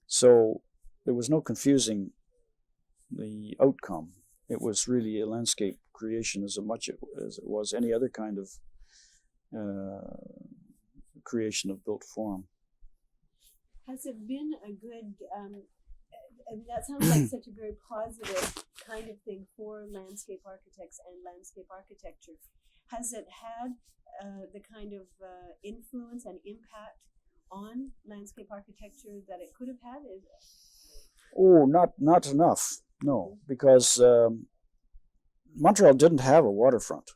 So there was no confusing the outcome. It was really a landscape creation as much as it was any other kind of creation of built form. Has it been a good, that sounds like such a very positive kind of thing for landscape architects and landscape architecture. Has it had the kind of influence and impact on landscape architecture that it could have had? Oh, not enough, no, because Montreal didn't have a waterfront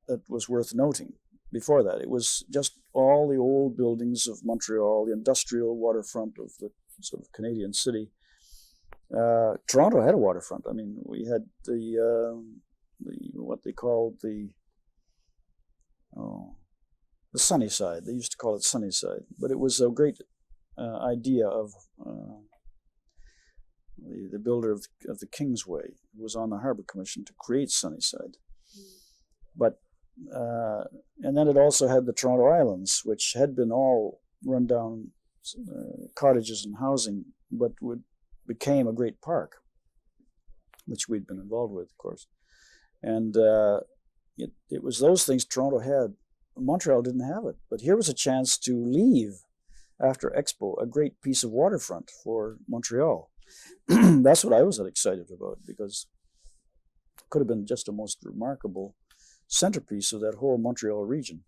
that was worth noting before that. It was just all the old buildings of Montreal, the industrial waterfront of the sort of Canadian city. Toronto had a waterfront. I mean, we had the what they called the the sunny side. They used to call it Sunnyside, but it was a great idea of the builder of the Kingsway, who was on the Harbor Commission to create Sunnyside. But and then it also had the Toronto Islands, which had been all run down cottages and housing, but became a great park, which we'd been involved with, of course. And it was those things Toronto had. Montreal didn't have it. But here was a chance to leave after Expo a great piece of waterfront for Montreal. That's what I was excited about, because it could have been just a most remarkable centerpiece of that whole Montreal region.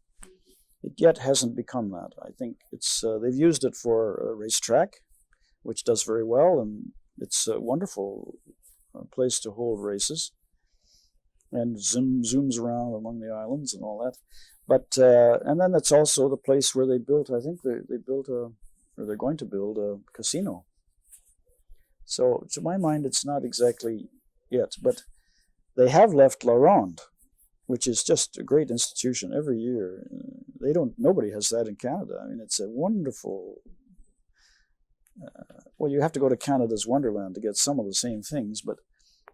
It yet hasn't become that. I think it's they've used it for a racetrack, which does very well, and it's a wonderful place to hold races, and zooms around among the islands and all that. But and then it's also the place where they built. I think they built or they're going to build a casino. So to my mind, it's not exactly it, but they have left La Ronde, which is just a great institution every year. Nobody has that in Canada. I mean, it's a wonderful, well, you have to go to Canada's Wonderland to get some of the same things, but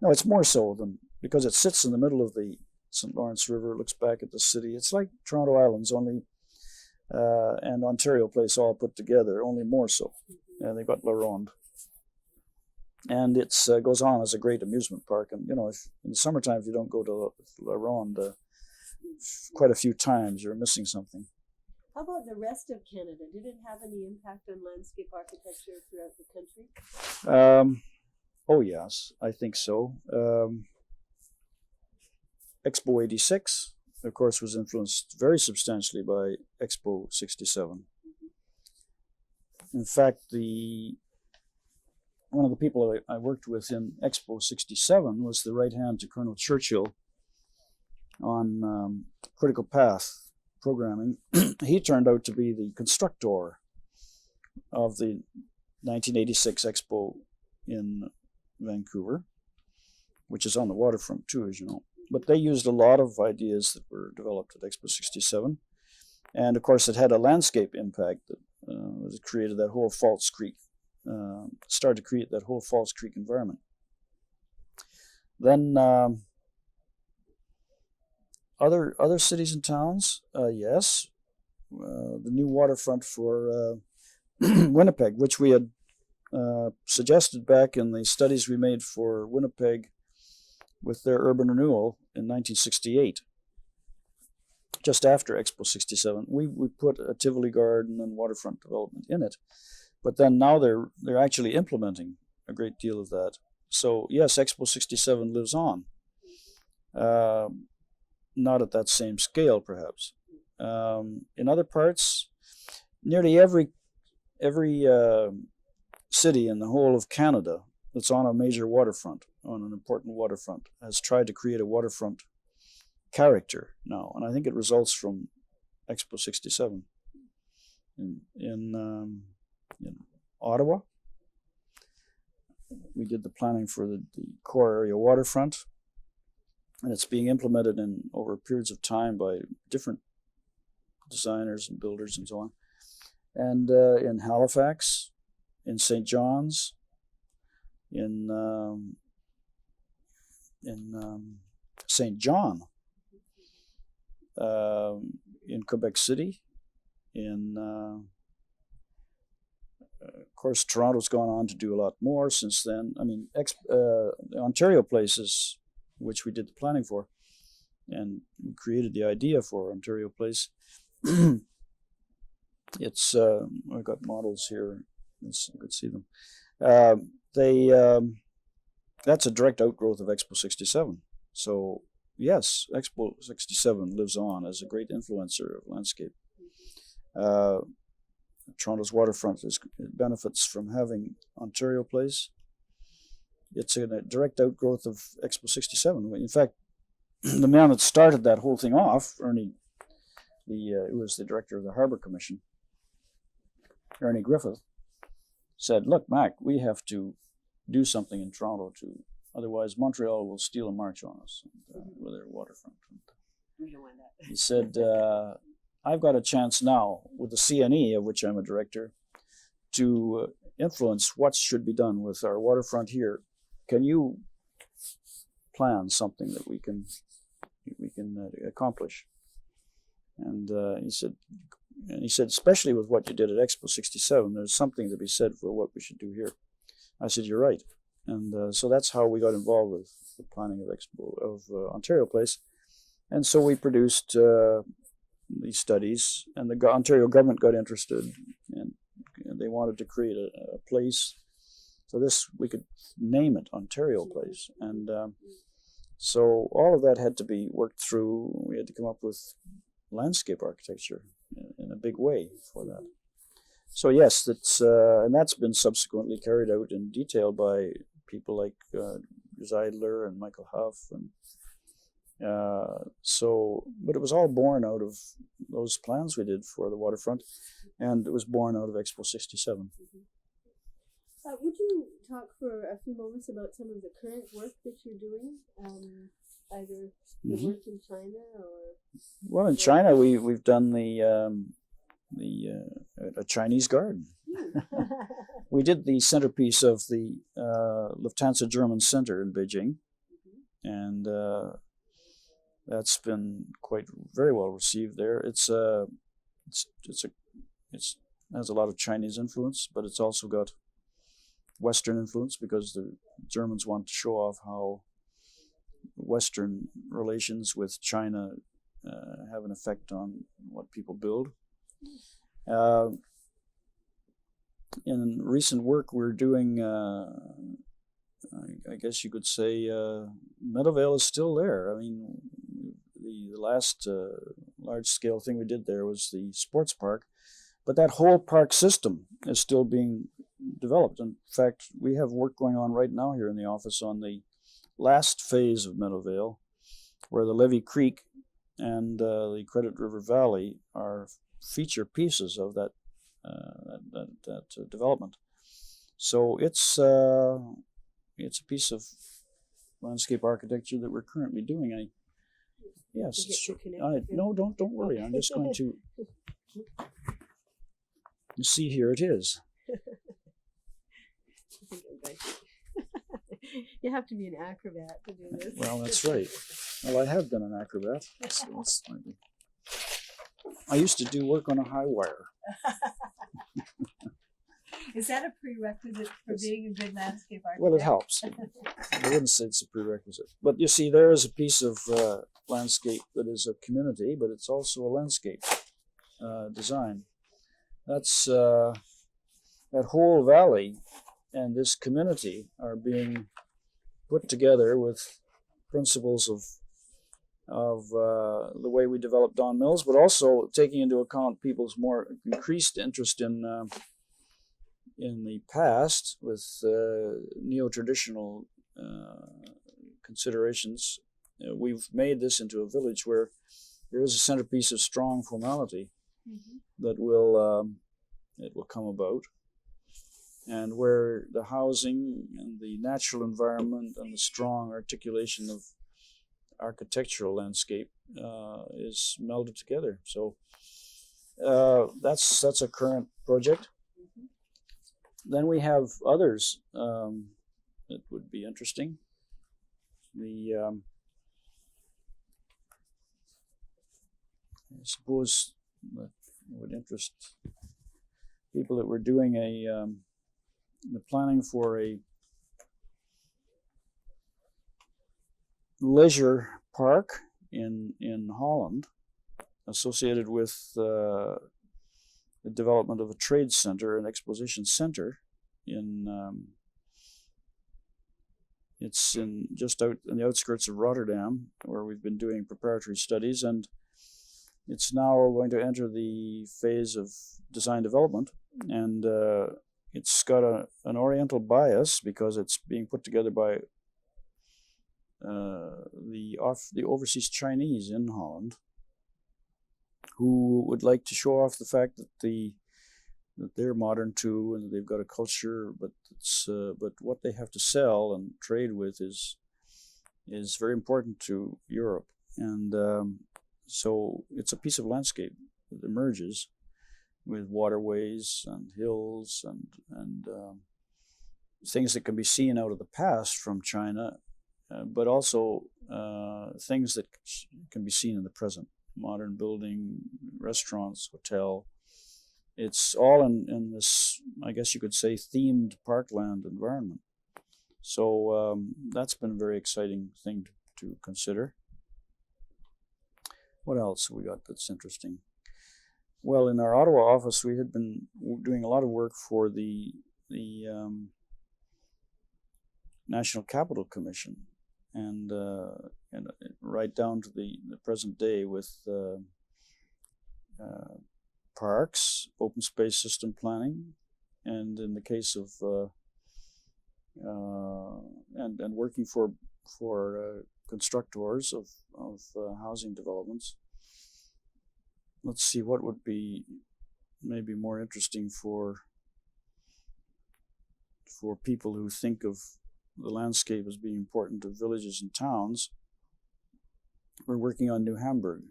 no, it's more so than, because it sits in the middle of the St. Lawrence River, looks back at the city. It's like Toronto Islands only, and Ontario Place all put together, only more so. And they've got La Ronde. And it goes on as a great amusement park. And, if in the summertime, if you don't go to La Ronde quite a few times, you're missing something. How about the rest of Canada? Did it have any impact on landscape architecture throughout the country? Oh, yes, I think so. Expo 86, of course, was influenced very substantially by Expo 67. In fact, one of the people that I worked with in Expo 67 was the right hand to Colonel Churchill on critical path programming. He turned out to be the constructor of the 1986 Expo in Vancouver, which is on the waterfront too, as you know. But they used a lot of ideas that were developed at Expo 67. And of course, it had a landscape impact that created that whole False Creek. Started to create that whole False Creek environment. Then other cities and towns, yes, the new waterfront for Winnipeg, which we had suggested back in the studies we made for Winnipeg with their urban renewal in 1968, just after Expo 67. We put a Tivoli Garden and waterfront development in it. But then now they're actually implementing a great deal of that. So yes, Expo 67 lives on. Not at that same scale, perhaps. In other parts, nearly every city in the whole of Canada that's on a major waterfront, on an important waterfront, has tried to create a waterfront character now, and I think it results from Expo 67. In Ottawa, we did the planning for the core area waterfront, and it's being implemented over periods of time by different designers and builders and so on. And in Halifax, in St. John's, in St. John, in Quebec City, of course, Toronto's gone on to do a lot more since then. I mean, the Ontario Places, which we did the planning for, and we created the idea for Ontario Place. It's I've got models here. You can see them. That's a direct outgrowth of Expo 67. So yes, Expo 67 lives on as a great influencer of landscape. Toronto's waterfront benefits from having Ontario Place. It's a direct outgrowth of Expo 67. In fact, the man that started that whole thing off, Ernie, who was the director of the Harbor Commission, Ernie Griffith, said, "Look, Mac, we have to do something in Toronto otherwise Montreal will steal a march on us with their waterfront." We don't want that. He said, I've got a chance now with the CNE, of which I'm a director, to influence what should be done with our waterfront here. Can you plan something that we can accomplish? And he said, especially with what you did at Expo 67, there's something to be said for what we should do here. I said, you're right. And so that's how we got involved with the planning of Ontario Place. And so we produced these studies, and the Ontario government got interested, and they wanted to create a place. So we could name it Ontario Place. And so all of that had to be worked through. We had to come up with landscape architecture in a big way for that. So yes, and that's been subsequently carried out in detail by people like Zeidler and Michael Huff, and but it was all born out of those plans we did for the waterfront, and it was born out of Expo 67. Would you talk for a few moments about some of the current work that you're doing, either the work in China or? Well, in China, we've done a Chinese garden. We did the centerpiece of the Lufthansa German Center in Beijing, and that's been very well received there. It has a lot of Chinese influence, but it's also got Western influence because the Germans want to show off how Western relations with China have an effect on what people build. In recent work, we're doing, I guess you could say, Meadowvale is still there. I mean, the last large-scale thing we did there was the sports park, but that whole park system is still being developed. In fact, we have work going on right now here in the office on the last phase of Meadowvale, where the Levy Creek and the Credit River Valley are feature pieces of that development. So it's a piece of landscape architecture that we're currently doing. Yes, no, don't worry. I'm just going to. You see, here it is. You have to be an acrobat to do this. Well, that's right. Well, I have been an acrobat. I used to do work on a high wire. Is that a prerequisite for being a good landscape architect? Well, it helps. I wouldn't say it's a prerequisite. But you see, there is a piece of landscape that is a community, but it's also a landscape design. That's that whole valley and this community are being put together with principles of the way we develop Don Mills, but also taking into account people's more increased interest in the past with neo-traditional considerations. We've made this into a village where there is a centerpiece of strong formality that will come about, and where the housing and the natural environment and the strong articulation of architectural landscape is melded together. So that's a current project. Then we have others that would be interesting. I suppose that would interest people that we're doing the planning for a leisure park in Holland, associated with the development of a trade center, an exposition center it's just out in the outskirts of Rotterdam, where we've been doing preparatory studies, and it's now going to enter the phase of design development, and it's got an Oriental bias because it's being put together by the overseas Chinese in Holland, who would like to show off the fact that they're modern too, and they've got a culture, but what they have to sell and trade with is very important to Europe, and so it's a piece of landscape that emerges with waterways and hills and things that can be seen out of the past from China, but also things that can be seen in the present. Modern building, restaurants, hotel. It's all in this, I guess you could say, themed parkland environment. So that's been a very exciting thing to consider. What else have we got that's interesting? Well, in our Ottawa office, we had been doing a lot of work for the National Capital Commission, and right down to the present day with parks, open space system planning, and in the case of and working for constructors of housing developments. Let's see what would be maybe more interesting for people who think of the landscape as being important to villages and towns. We're working on New Hamburg,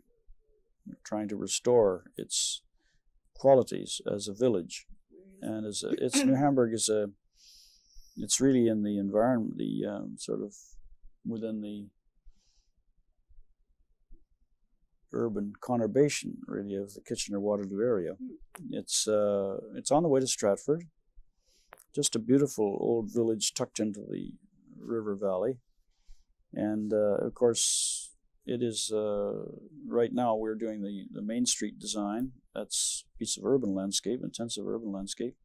trying to restore its qualities as a village, and New Hamburg is it's really in the environment, the sort of within the urban conurbation, really, of the Kitchener-Waterloo area. It's on the way to Stratford, just a beautiful old village tucked into the river valley, and of course it is right now we're doing the Main Street design. That's a piece of urban landscape, intensive urban landscape.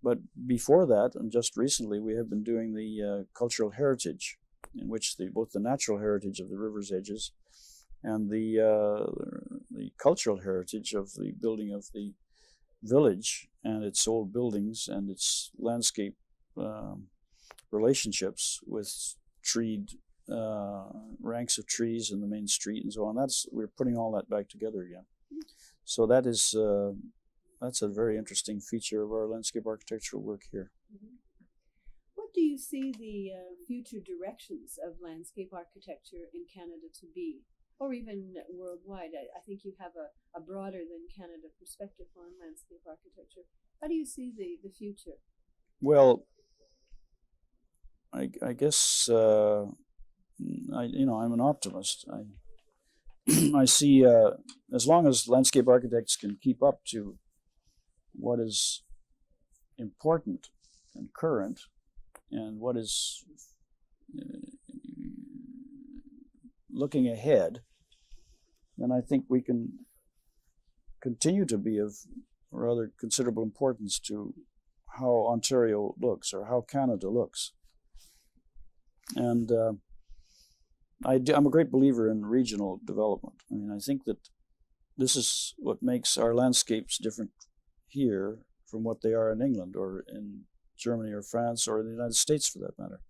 But before that, and just recently, we have been doing the cultural heritage, in which both the natural heritage of the river's edges and the cultural heritage of the building of the village and its old buildings and its landscape relationships with treed ranks of trees in the main street and so on. We're putting all that back together again. So that's a very interesting feature of our landscape architectural work here. What do you see the future directions of landscape architecture in Canada to be, or even worldwide? I think you have a broader than Canada perspective on landscape architecture. How do you see the future? Well, I guess I'm an optimist. I see as long as landscape architects can keep up to what is important and current, and what is looking ahead, then I think we can continue to be of rather considerable importance to how Ontario looks or how Canada looks. And I'm a great believer in regional development. I mean, I think that this is what makes our landscapes different here from what they are in England or in Germany or France or in the United States, for that matter.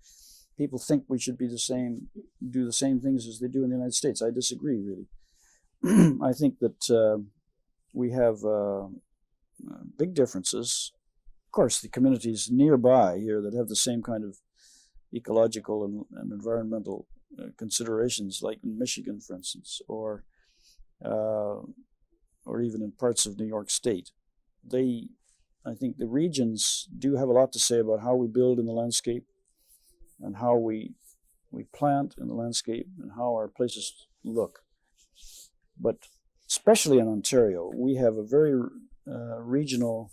People think we should be do the same things as they do in the United States. I disagree, really. I think that we have big differences. Of course, the communities nearby here that have the same kind of ecological and environmental considerations, like in Michigan, for instance, or even in parts of New York State. I think the regions do have a lot to say about how we build in the landscape and how we plant in the landscape and how our places look. But especially in Ontario, we have a very regional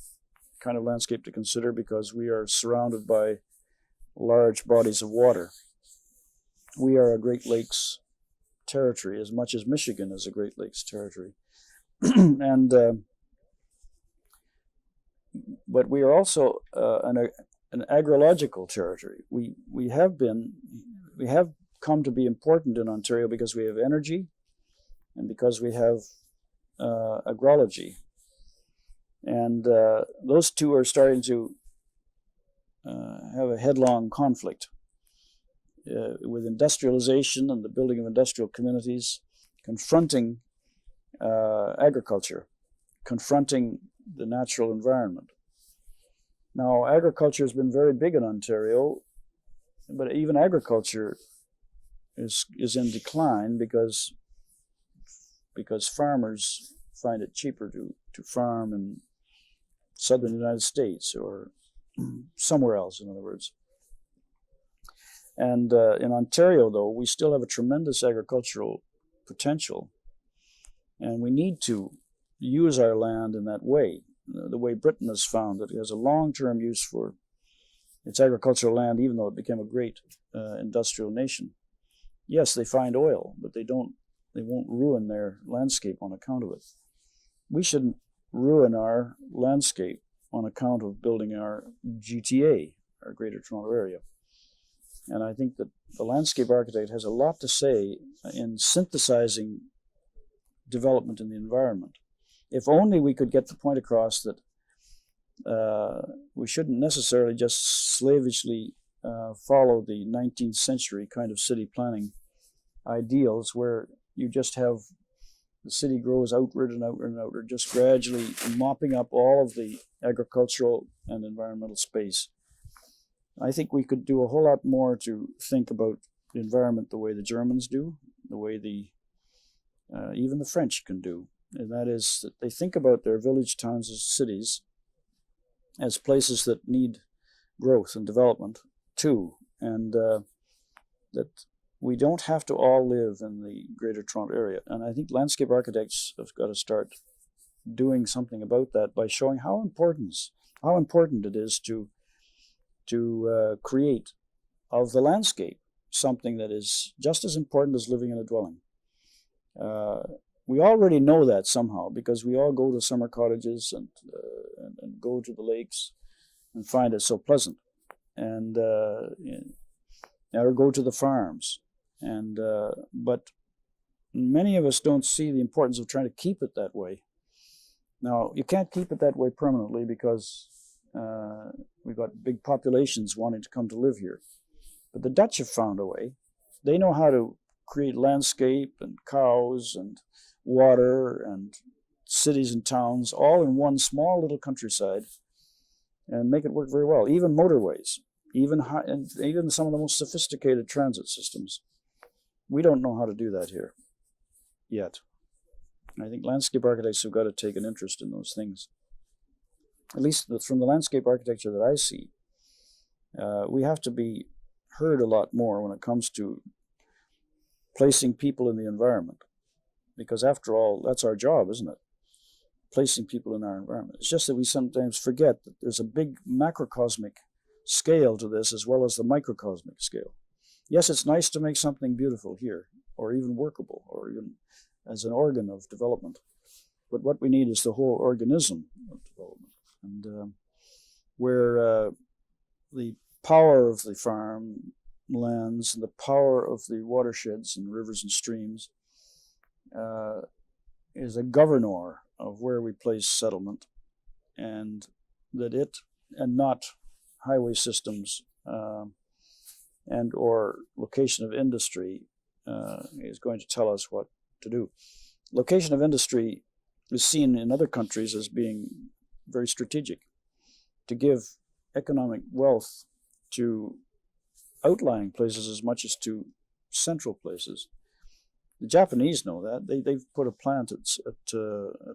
kind of landscape to consider because we are surrounded by large bodies of water. We are a Great Lakes territory as much as Michigan is a Great Lakes territory. But we are also an agrological territory. We have come to be important in Ontario because we have energy and because we have agrology. And those two are starting to have a headlong conflict with industrialization and the building of industrial communities, confronting agriculture, confronting the natural environment. Now, agriculture has been very big in Ontario, but even agriculture is in decline because farmers find it cheaper to farm in southern United States or somewhere else, in other words. And in Ontario, though, we still have a tremendous agricultural potential, and we need to use our land in that way, the way Britain has found that it has a long-term use for its agricultural land, even though it became a great industrial nation. Yes, they find oil, but they won't ruin their landscape on account of it. We shouldn't ruin our landscape on account of building our GTA, our Greater Toronto Area. And I think that the landscape architect has a lot to say in synthesizing development in the environment. If only we could get the point across that we shouldn't necessarily just slavishly follow the 19th century kind of city planning ideals where you just have the city grows outward and outward and outward, just gradually mopping up all of the agricultural and environmental space. I think we could do a whole lot more to think about the environment the way the Germans do, the way even the French can do. And that is that they think about their village, towns, and cities as places that need growth and development too, and that we don't have to all live in the Greater Toronto Area. And I think landscape architects have got to start doing something about that by showing how important it is to create of the landscape something that is just as important as living in a dwelling. We already know that somehow because we all go to summer cottages and go to the lakes and find it so pleasant, and or go to the farms, and but many of us don't see the importance of trying to keep it that way. Now, you can't keep it that way permanently because we've got big populations wanting to come to live here. But the Dutch have found a way. They know how to create landscape and cows and water and cities and towns all in one small little countryside and make it work very well. Even motorways, even some of the most sophisticated transit systems. We don't know how to do that here yet. And I think landscape architects have got to take an interest in those things. At least from the landscape architecture that I see, we have to be heard a lot more when it comes to placing people in the environment. Because after all, that's our job, isn't it? Placing people in our environment. It's just that we sometimes forget that there's a big macrocosmic scale to this as well as the microcosmic scale. Yes, it's nice to make something beautiful here, or even workable, or even as an organ of development. But what we need is the whole organism of development. And where the power of the farm lands and the power of the watersheds and rivers and streams is a governor of where we place settlement, and that it, and not highway systems and or location of industry is going to tell us what to do. Location of industry is seen in other countries as being very strategic, to give economic wealth to outlying places as much as to central places. The Japanese know that. They've put a plant at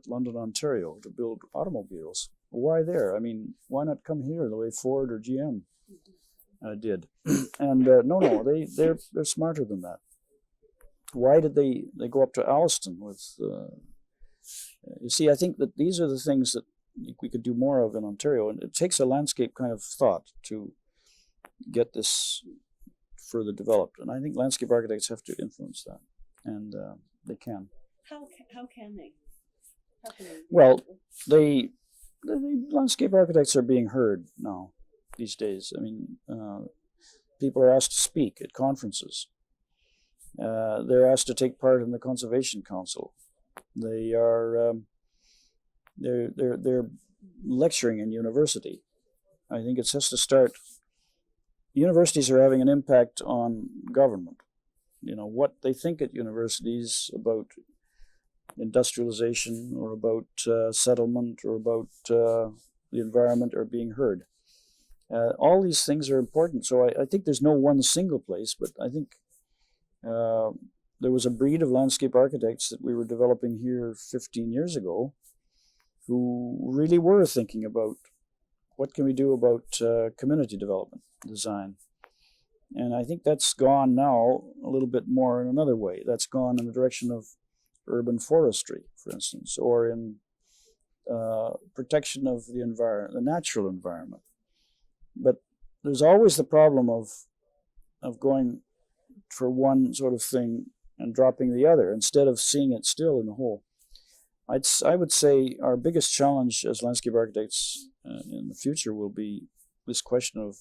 London, Ontario to build automobiles. Why there? I mean, why not come here the way Ford or GM did? And no, they're smarter than that. Why did they go up to Alliston with? You see, I think that these are the things that we could do more of in Ontario, and it takes a landscape kind of thought to get this further developed. And I think landscape architects have to influence that, and they can. How can they? Well, the landscape architects are being heard now these days. I mean, people are asked to speak at conferences. They're asked to take part in the Conservation Council. They are they're lecturing in university. I think it has to start. Universities are having an impact on government. You know, what they think at universities about industrialization or about settlement or about the environment are being heard. All these things are important. So I think there's no one single place, but I think there was a breed of landscape architects that we were developing here 15 years ago who really were thinking about what can we do about community development design. And I think that's gone now a little bit more in another way. That's gone in the direction of urban forestry, for instance, or in protection of the environment, the natural environment. But there's always the problem of going for one sort of thing and dropping the other instead of seeing it still in the whole. I would say our biggest challenge as landscape architects in the future will be this question of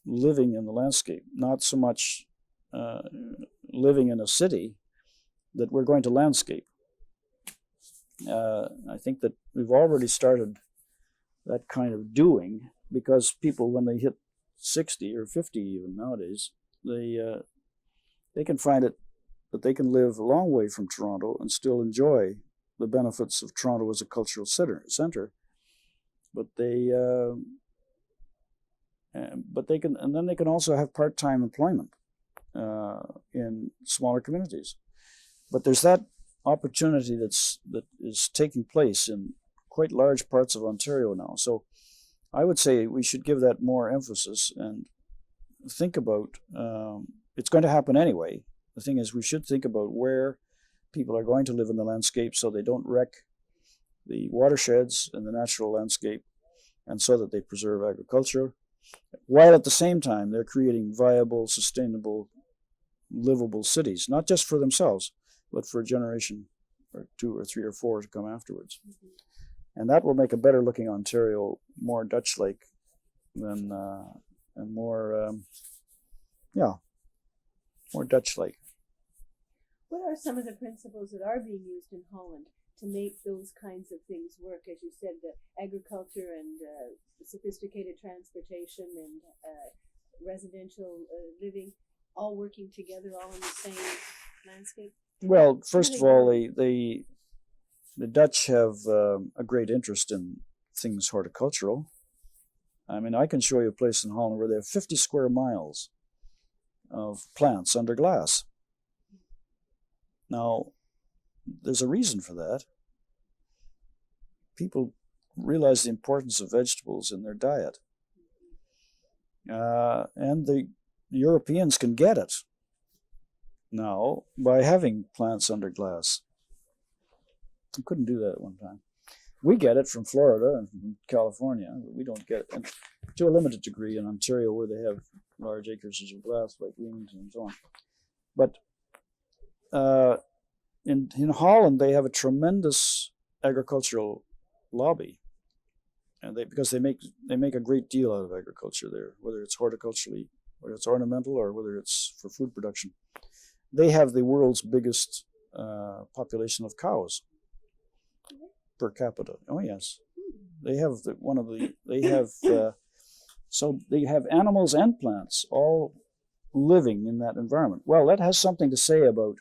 living in the landscape, not so much living in a city that we're going to landscape. I think that we've already started that kind of doing, because people, when they hit 60 or 50 even nowadays, they can find it that they can live a long way from Toronto and still enjoy the benefits of Toronto as a cultural center. But they can, and then they can also have part-time employment in smaller communities. But there's that opportunity that is taking place in quite large parts of Ontario now. So I would say we should give that more emphasis and think about, it's going to happen anyway. The thing is, we should think about where people are going to live in the landscape so they don't wreck the watersheds and the natural landscape, and so that they preserve agriculture, while at the same time they're creating viable, sustainable, livable cities, not just for themselves, but for a generation or 2 or 3 or 4 to come afterwards. Mm-hmm. And that will make a better looking Ontario more Dutch-like than, and more, more Dutch-like. What are some of the principles that are being used in Holland to make those kinds of things work? As you said, the agriculture and sophisticated transportation and residential living, all working together, all in the same landscape? Well, first of all, the Dutch have a great interest in things horticultural. I mean, I can show you a place in Holland where they have 50 square miles of plants under glass. Now, there's a reason for that. People realize the importance of vegetables in their diet. And the Europeans can get it now by having plants under glass. We couldn't do that at one time. We get it from Florida and from California, but we don't get it, and to a limited degree, in Ontario, where they have large acreages of glass like Leamington and so on. But in Holland, they have a tremendous agricultural lobby, and because they make a great deal out of agriculture there, whether it's horticulturally, whether it's ornamental, or whether it's for food production. They have the world's biggest population of cows per capita. Oh yes, they have so they have animals and plants all living in that environment. Well, that has something to say about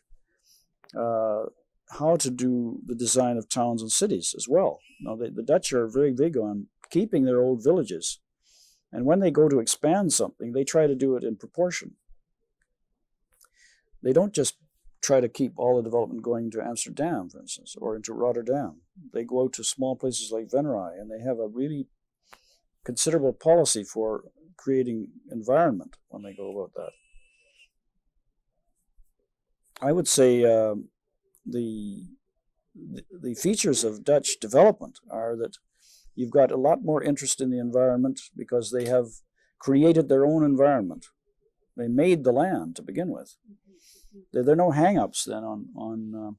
how to do the design of towns and cities as well. Now, the Dutch are very big on keeping their old villages, and when they go to expand something, they try to do it in proportion. They don't just try to keep all the development going to Amsterdam, for instance, or into Rotterdam. They go out to small places like Venray, and they have a really considerable policy for creating environment when they go about that. I would say the features of Dutch development are that you've got a lot more interest in the environment because they have created their own environment. They made the land to begin with. There are no hang-ups then on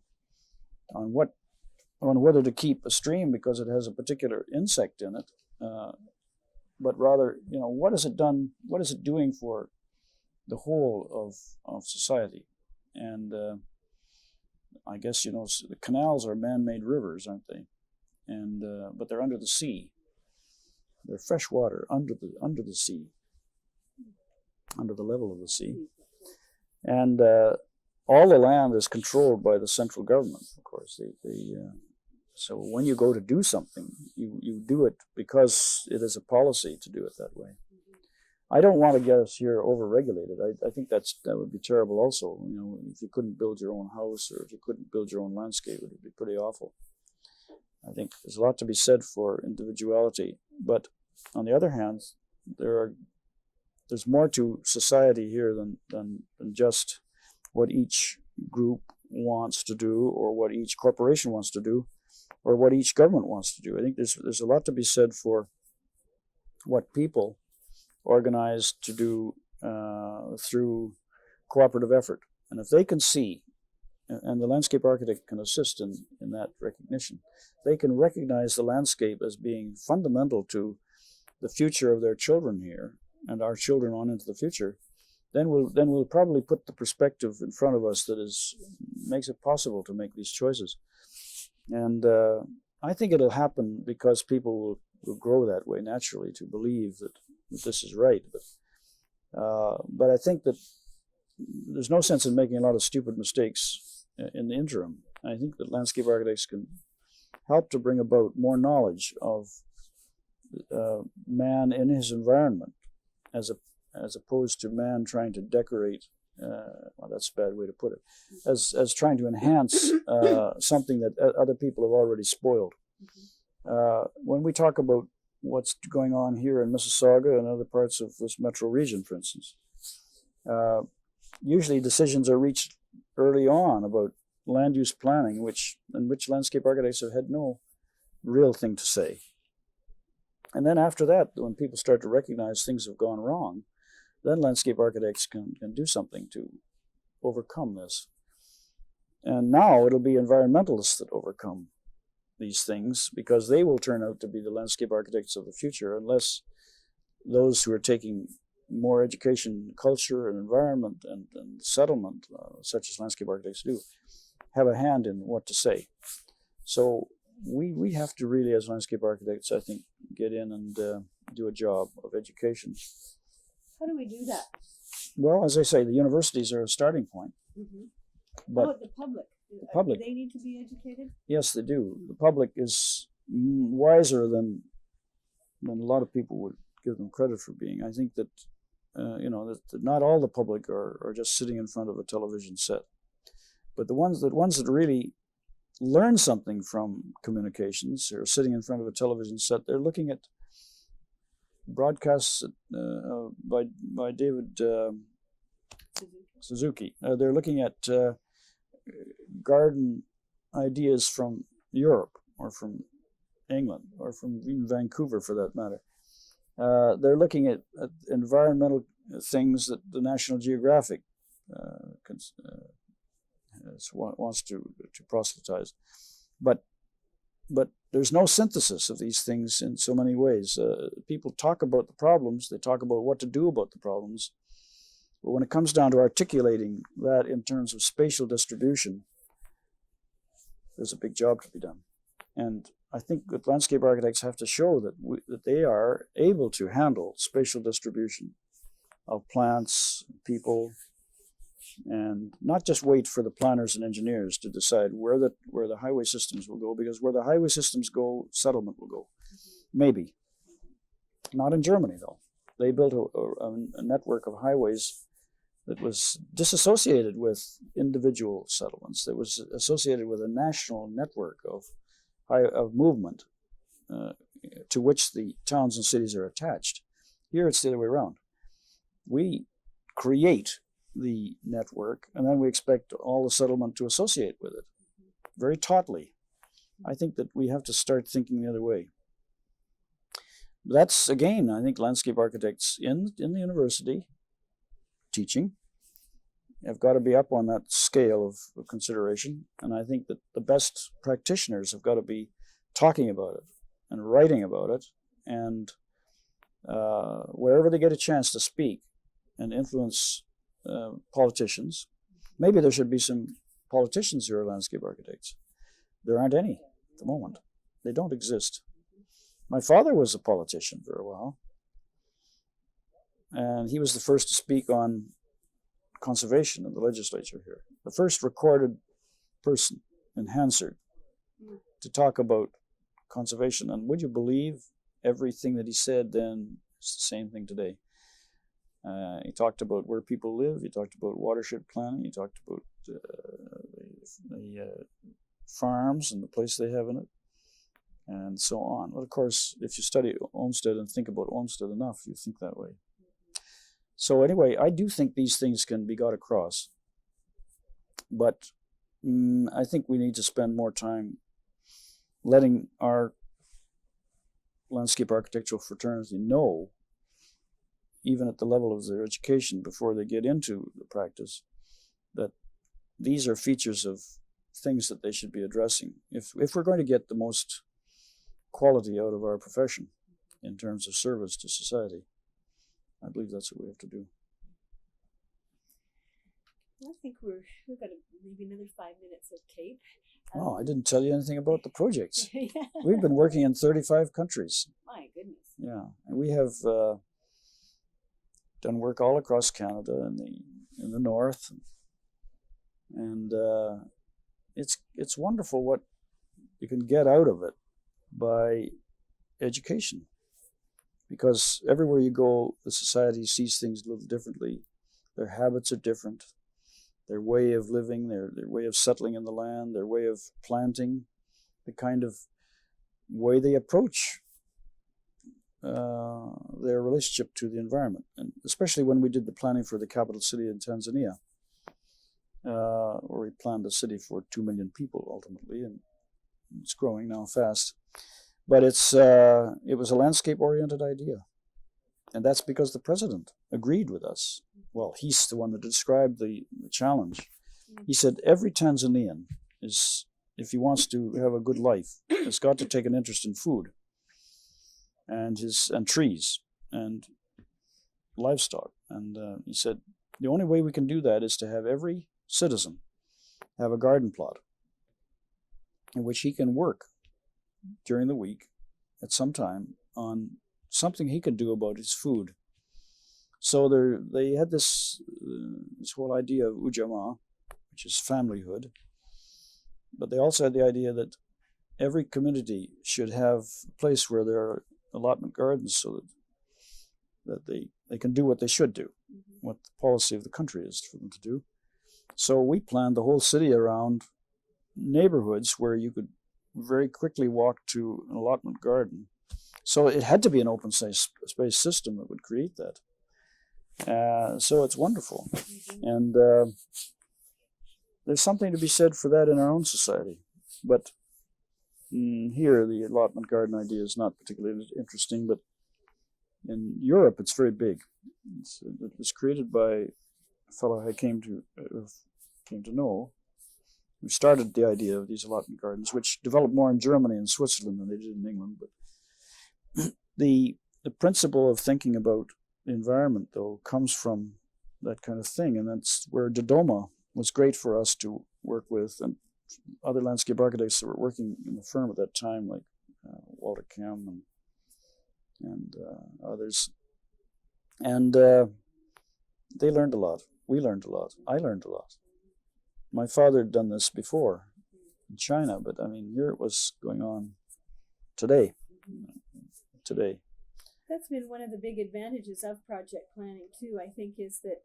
whether to keep a stream because it has a particular insect in it, but rather, what is it doing for the whole of society? And I guess the canals are man-made rivers, aren't they? And but they're under the sea. They're fresh water under the sea, under the level of the sea. And all the land is controlled by the central government, of course. So when you go to do something, you do it because it is a policy to do it that way. I don't want to get us here over-regulated. I think that would be terrible also. You know, if you couldn't build your own house or if you couldn't build your own landscape, it would be pretty awful. I think there's a lot to be said for individuality. But on the other hand, there's more to society here than just what each group wants to do or what each corporation wants to do or what each government wants to do. I think there's a lot to be said for what people organize to do through cooperative effort. And if they can see, and the landscape architect can assist in that recognition, they can recognize the landscape as being fundamental to the future of their children here and our children on into the future, then we'll probably put the perspective in front of us that makes it possible to make these choices. And I think it'll happen because people will grow that way naturally to believe that this is right. But I think that there's no sense in making a lot of stupid mistakes in the interim. I think that landscape architects can help to bring about more knowledge of man in his environment, as opposed to man trying to decorate. Well, that's a bad way to put it. As trying to enhance something that other people have already spoiled. When we talk about what's going on here in Mississauga and other parts of this metro region, for instance, usually decisions are reached early on about land use planning, in which landscape architects have had no real thing to say. And then after that, when people start to recognize things have gone wrong, then landscape architects can do something to overcome this. And now it'll be environmentalists that overcome these things, because they will turn out to be the landscape architects of the future, unless those who are taking more education, culture, and environment and settlement, such as landscape architects do, have a hand in what to say. So we have to really, as landscape architects, I think, get in and do a job of education. How do we do that? Well, as I say, the universities are a starting point. Mm-hmm. But how about the public? The public, do they need to be educated? Yes, they do. The public is wiser than a lot of people would give them credit for being. I think that that not all the public are just sitting in front of a television set, but the ones that really learn something from communications are sitting in front of a television set. They're looking at broadcasts by David Suzuki. They're looking at garden ideas from Europe or from England or from even Vancouver, for that matter. They're looking at environmental things that the National Geographic wants to proselytize. But there's no synthesis of these things in so many ways. People talk about the problems, they talk about what to do about the problems, but when it comes down to articulating that in terms of spatial distribution, there's a big job to be done. And I think that landscape architects have to show that they are able to handle spatial distribution of plants, people, and not just wait for the planners and engineers to decide where the highway systems will go, because where the highway systems go, settlement will go. Maybe. Not in Germany, though. They built a network of highways that was disassociated with individual settlements, that was associated with a national network of movement to which the towns and cities are attached. Here it's the other way around. We create the network, and then we expect all the settlement to associate with it, very tautly. I think that we have to start thinking the other way. That's, again, I think landscape architects in the university teaching have got to be up on that scale of consideration, and I think that the best practitioners have got to be talking about it and writing about it, and wherever they get a chance to speak and influence politicians. Maybe there should be some politicians who are landscape architects. There aren't any at the moment. They don't exist. My father was a politician for a while, and he was the first to speak on conservation in the legislature here. The first recorded person in Hansard to talk about conservation. And would you believe everything that he said then is the same thing today? He talked about where people live. He talked about watershed planning. He talked about the farms and the place they have in it, and so on. Well, of course, if you study Olmsted and think about Olmsted enough, you think that way. So anyway, I do think these things can be got across, but I think we need to spend more time letting our landscape architectural fraternity know, even at the level of their education before they get into the practice, that these are features of things that they should be addressing. If we're going to get the most quality out of our profession in terms of service to society, I believe that's what we have to do. I think we've got maybe another 5 minutes of tape. Oh, I didn't tell you anything about the projects. Yeah. We've been working in 35 countries. My goodness. Yeah, and we have done work all across Canada in the north, and it's wonderful what you can get out of it by education, because everywhere you go, the society sees things a little differently. Their habits are different. Their way of living, their way of settling in the land, their way of planting, the kind of way they approach their relationship to the environment. And especially when we did the planning for the capital city in Tanzania, where we planned a city for 2 million people ultimately, and it's growing now fast. But it was a landscape-oriented idea. And that's because the president agreed with us. Well, he's the one that described the challenge. He said every Tanzanian if he wants to have a good life, has got to take an interest in food and trees and livestock. And he said the only way we can do that is to have every citizen have a garden plot in which he can work during the week at some time on something he could do about his food. So they had this whole idea of ujamaa, which is familyhood, but they also had the idea that every community should have a place where there are allotment gardens so that they can do what they should do, what the policy of the country is for them to do. So we planned the whole city around neighborhoods where you could very quickly walk to an allotment garden. So it had to be an open space system that would create that. So it's wonderful. And there's something to be said for that in our own society. But here, the allotment garden idea is not particularly interesting, but in Europe, it's very big. It was created by a fellow I came to know, who started the idea of these allotment gardens, which developed more in Germany and Switzerland than they did in England. But the principle of thinking about the environment, though, comes from that kind of thing, and that's where Dodoma was great for us to work with, and other landscape architects that were working in the firm at that time, like Walter Kem and others. And they learned a lot. We learned a lot. I learned a lot. My father had done this before in China, but I mean, here it was going on today. That's been one of the big advantages of project planning too, I think, is that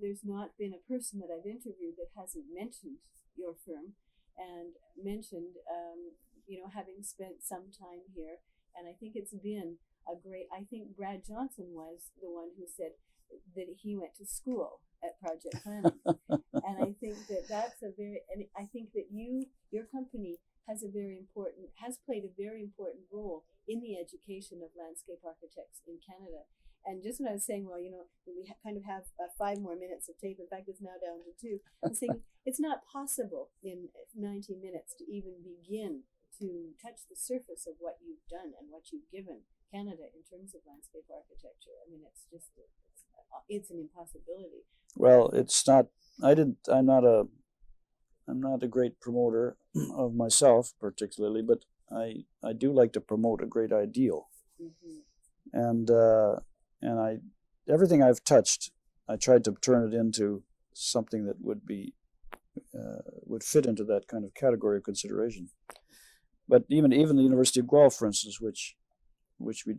there's not been a person that I've interviewed that hasn't mentioned your firm and mentioned, having spent some time here. And I think it's been I think Brad Johnson was the one who said that he went to school at project planning. And I think and I think that your company has played a very important role in the education of landscape architects in Canada. And just when I was saying, well, we kind of have 5 more minutes of tape. In fact, it's now down to 2. I'm saying it's not possible in 90 minutes to even begin to touch the surface of what you've done and what you've given Canada in terms of landscape architecture. I mean, it's an impossibility. Well, it's not. I'm not a great promoter of myself particularly, but I do like to promote a great ideal. And everything I've touched, I tried to turn it into something that would fit into that kind of category of consideration. But even the University of Guelph, for instance, which we